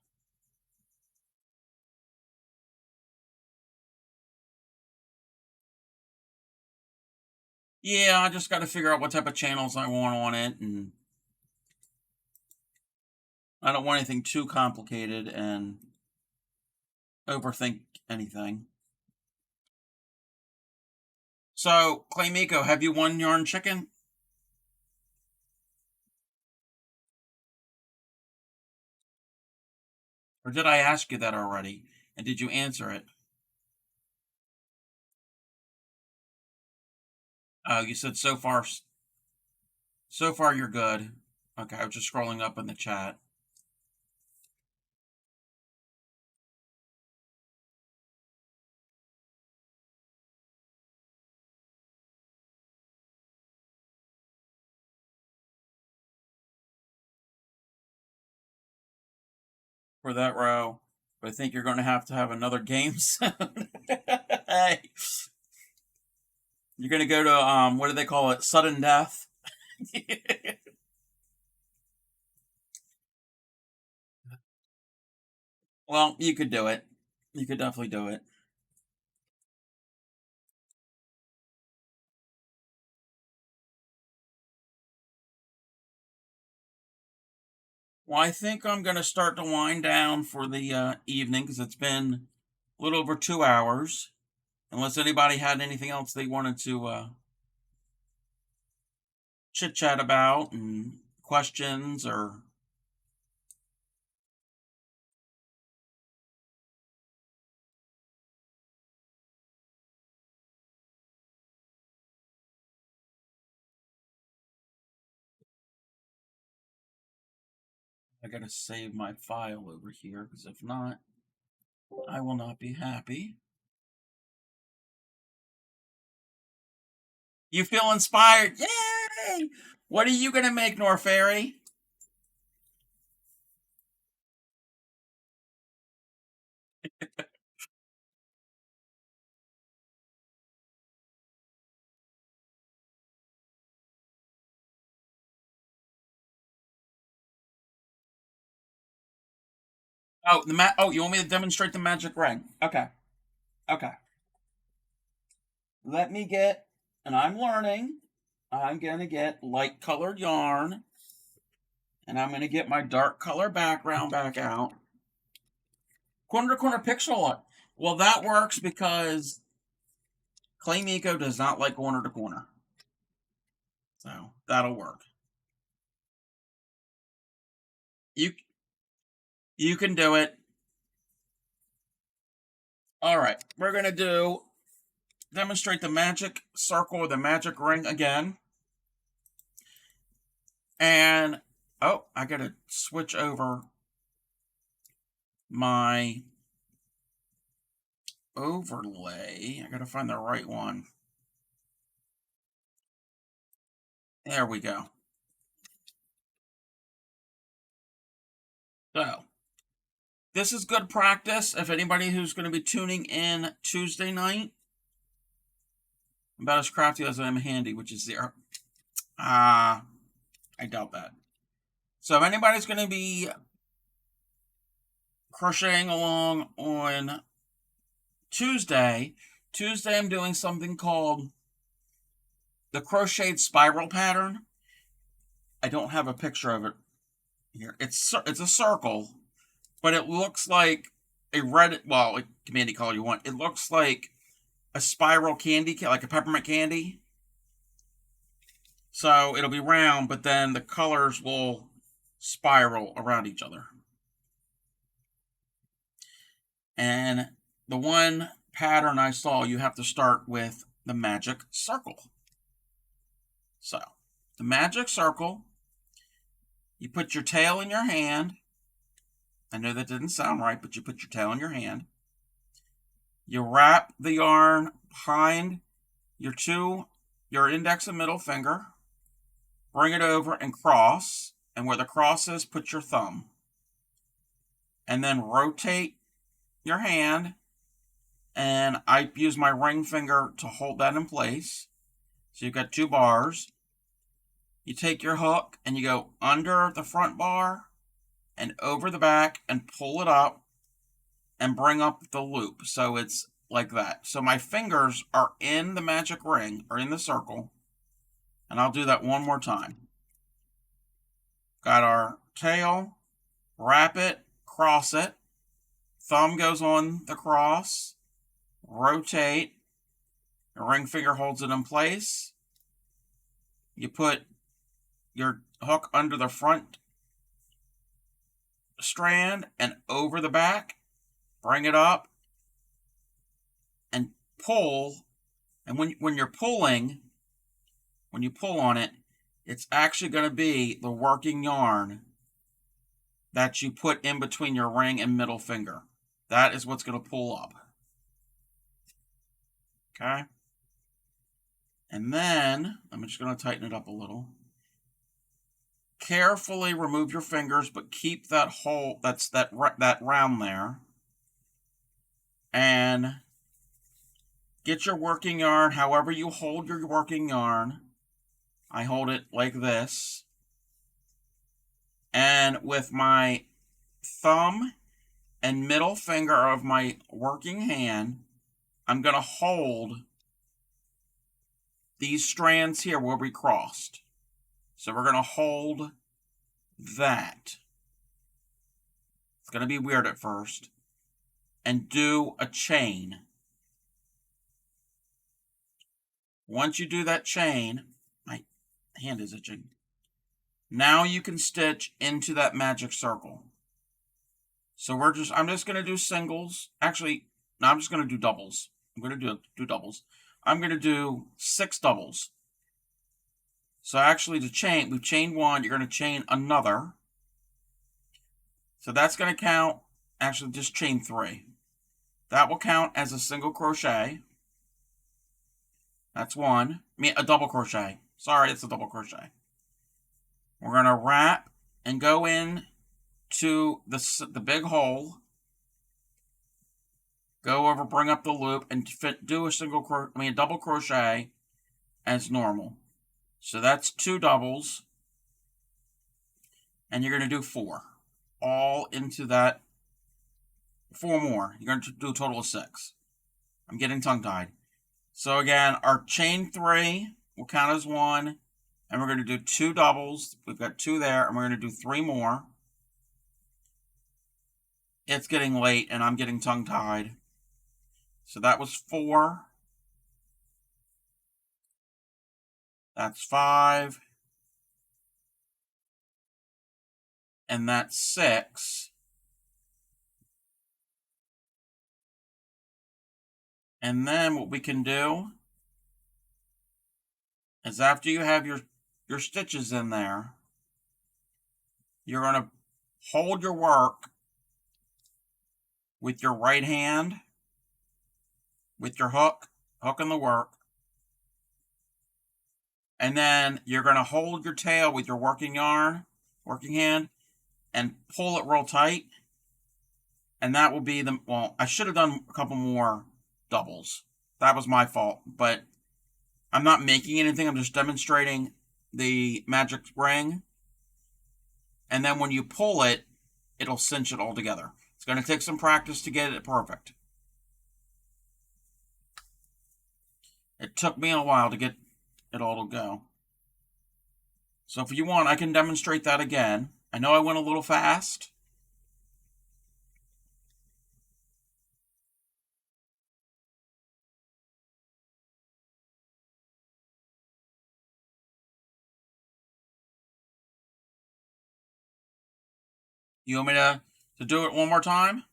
Yeah, I just got to figure out what type of channels I want on it, and I don't want anything too complicated and overthink anything. So, Claymiko, have you won Yarn Chicken? Or did I ask you that already? And did you answer it? Oh, you said so far. So far, you're good. Okay, I was just scrolling up in the chat. For that row, but I think you're going to have another game soon. Hey, you're going to go to what do they call it? Sudden death. Well, you could do it. You could definitely do it. Well, I think I'm going to start to wind down for the evening because it's been a little over 2 hours. Unless anybody had anything else they wanted to chit chat about and questions or. I gotta save my file over here because if not, I will not be happy. You feel inspired? Yay! What are you gonna make, Norfairy? Oh, you want me to demonstrate the magic ring? Okay. Okay. Let me get, and I'm learning, I'm going to get light colored yarn, and I'm going to get my dark color background back out. Corner to corner pixel art. Well, that works because Clay Miko does not like corner to corner. So that'll work. You can do it. All right, we're going to demonstrate the magic circle or the magic ring again. And, oh, I got to switch over my overlay. I got to find the right one. There we go. So, this is good practice. If anybody who's going to be tuning in Tuesday night, I'm about as crafty as I am handy, which is there. I doubt that. So if anybody's going to be crocheting along on Tuesday I'm doing something called the crocheted spiral pattern. I don't have a picture of it here. It's a circle, but it looks like a red, well, like candy color you want. It looks like a spiral candy, like a peppermint candy. So it'll be round, but then the colors will spiral around each other. And the one pattern I saw, you have to start with the magic circle. So, the magic circle, you put your tail in your hand. I know that didn't sound right, but you put your tail in your hand. You wrap the yarn behind your index and middle finger. Bring it over and cross. And where the cross is, put your thumb. And then rotate your hand. And I use my ring finger to hold that in place. So you've got 2 bars. You take your hook and you go under the front bar and over the back and pull it up and bring up the loop. So it's like that. So my fingers are in the magic ring, or in the circle. And I'll do that one more time. Got our tail, wrap it, cross it. Thumb goes on the cross, rotate. The ring finger holds it in place. You put your hook under the front strand and over the back. Bring it up and pull. And when you're pulling, when you pull on it, it's actually going to be the working yarn that you put in between your ring and middle finger. That is what's going to pull up. Okay? And then, I'm just going to tighten it up a little. Carefully remove your fingers, but keep that hole, that round there. And get your working yarn however you hold your working yarn. I hold it like this. And with my thumb and middle finger of my working hand, I'm going to hold these strands here where we crossed. So we're going to hold that. It's going to be weird at first. And do a chain. Once you do that chain, my hand is itching. Now you can stitch into that magic circle. So I'm just going to do singles. Actually, no, I'm just going to do doubles. I'm going to do doubles. I'm going to do 6 doubles. So actually we've chained 1, you're going to chain another. So that's going to count, actually just chain 3. That will count as a single crochet. That's 1. A double crochet. Sorry, it's a double crochet. We're going to wrap and go in to the big hole. Go over, bring up the loop, and do a double crochet as normal. So that's 2 doubles. And you're going to do 4. All into that. 4 more. You're going to do a total of 6. I'm getting tongue-tied. So again, our chain 3 will count as 1, and we're going to do 2 doubles. We've got 2 there, and we're going to do 3 more. It's getting late, and I'm getting tongue-tied. So that was 4. That's 5. And that's 6. And then what we can do is after you have your stitches in there, you're going to hold your work with your right hand, with your hook in the work. And then you're going to hold your tail with your working hand, and pull it real tight. And that will be well, I should have done a couple more doubles. That was my fault. But I'm not making anything. I'm just demonstrating the magic ring. And then when you pull it, it'll cinch it all together. It's going to take some practice to get it perfect. It took me a while to get it all to go. So if you want, I can demonstrate that again. I know I went a little fast. You want me to do it one more time?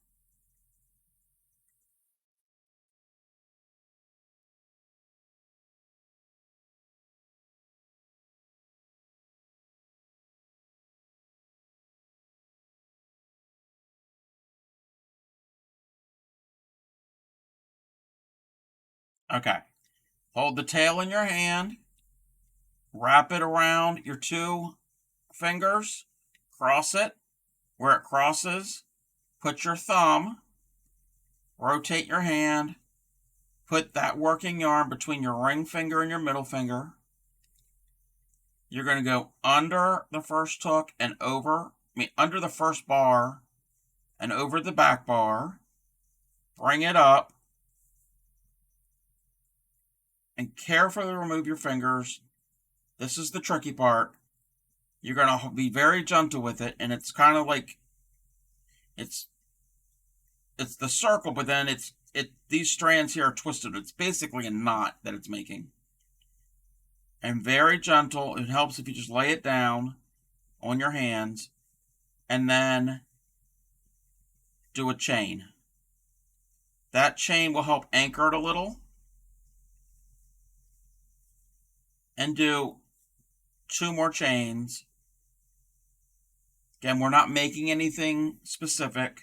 Okay. Hold the tail in your hand. Wrap it around your 2 fingers. Cross it. Where it crosses, put your thumb. Rotate your hand. Put that working yarn between your ring finger and your middle finger. You're going to go under the first hook and under the first bar and over the back bar. Bring it up and carefully remove your fingers. This is the tricky part. You're going to be very gentle with it, and it's kind of like it's the circle, but then these strands here are twisted. It's basically a knot that it's making. And very gentle. It helps if you just lay it down on your hands and then do a chain. That chain will help anchor it a little. And do 2 more chains. Again, we're not making anything specific.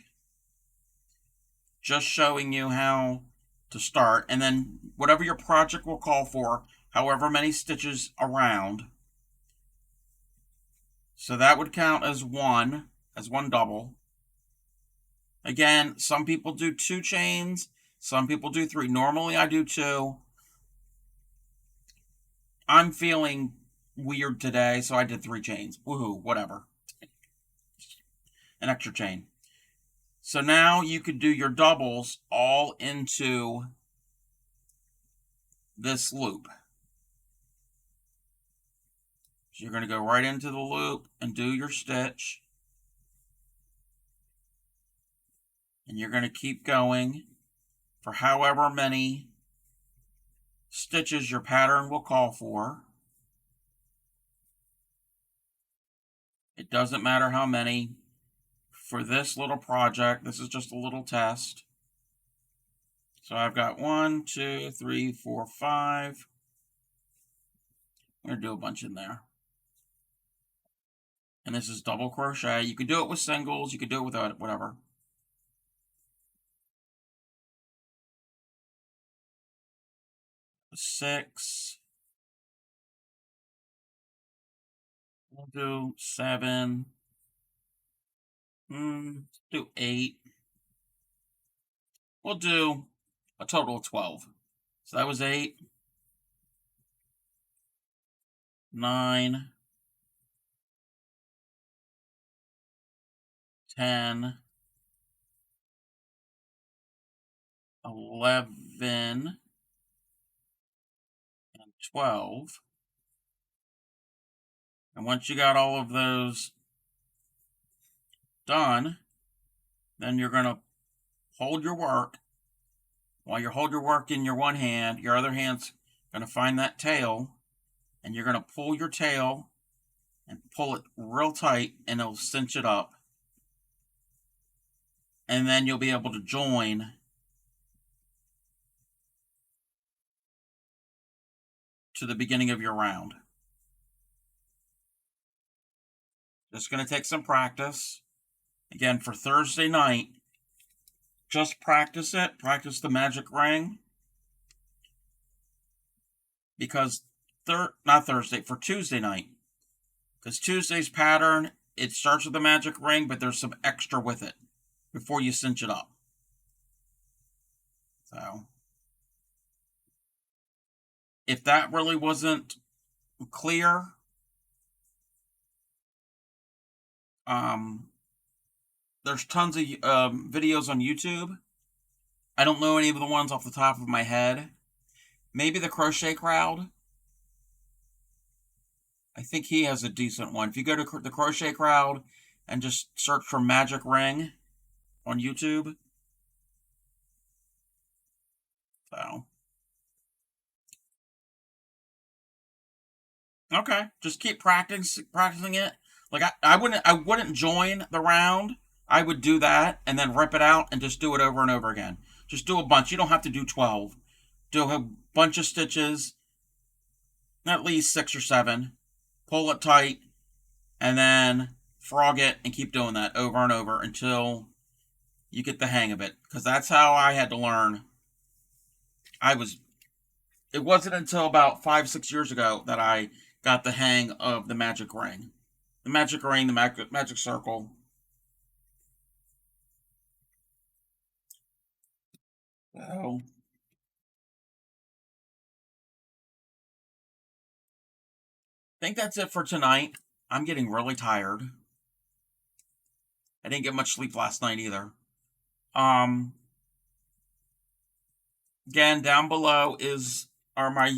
Just showing you how to start. And then whatever your project will call for, however many stitches around. So that would count as one double. Again, some people do 2 chains, some people do 3. Normally I do 2. I'm feeling weird today, so I did 3 chains. Woohoo, whatever. An extra chain. So now you could do your doubles all into this loop. So you're going to go right into the loop and do your stitch. And you're going to keep going for however many stitches your pattern will call for. It doesn't matter how many. For this little project, this is just a little test. So I've got 1, 2, 3, 4, 5. I'm going to do a bunch in there. And this is double crochet. You could do it with singles. You could do it without whatever. Six. We'll do 7. Do 8. We'll do a total of 12. So that was 8, 9, 10, 11, and 12. And once you got all of those done, then you're going to hold your work. While you hold your work in your one hand, your other hand's going to find that tail, and you're going to pull your tail and pull it real tight, and it'll cinch it up. And then you'll be able to join to the beginning of your round. Just going to take some practice. Again, for Thursday night, just practice it. Practice the magic ring. Because, not Thursday, for Tuesday night. Because Tuesday's pattern, it starts with the magic ring, but there's some extra with it before you cinch it up. So, if that really wasn't clear, there's tons of videos on YouTube. I don't know any of the ones off the top of my head. Maybe the Crochet Crowd. I think he has a decent one. If you go to the Crochet Crowd and just search for Magic Ring on YouTube. So. Okay, just keep practicing it. Like I wouldn't join the round. I would do that and then rip it out and just do it over and over again. Just do a bunch. You don't have to do 12. Do a bunch of stitches, at least 6 or 7. Pull it tight, and then frog it and keep doing that over and over until you get the hang of it. Because that's how I had to learn. It wasn't until about 5-6 years ago that I got the hang of the magic ring. The magic ring, the magic circle. So, I think that's it for tonight. I'm getting really tired. I didn't get much sleep last night either. Again, down below are my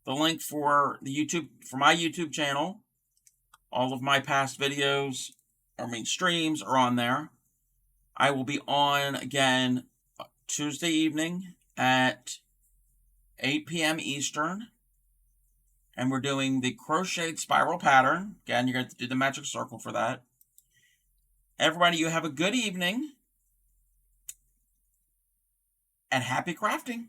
the link for my YouTube channel. All of my past videos, streams are on there. I will be on again Tuesday evening at 8 p.m. Eastern. And we're doing the crocheted spiral pattern. Again, you're going to do the magic circle for that. Everybody, you have a good evening. And happy crafting.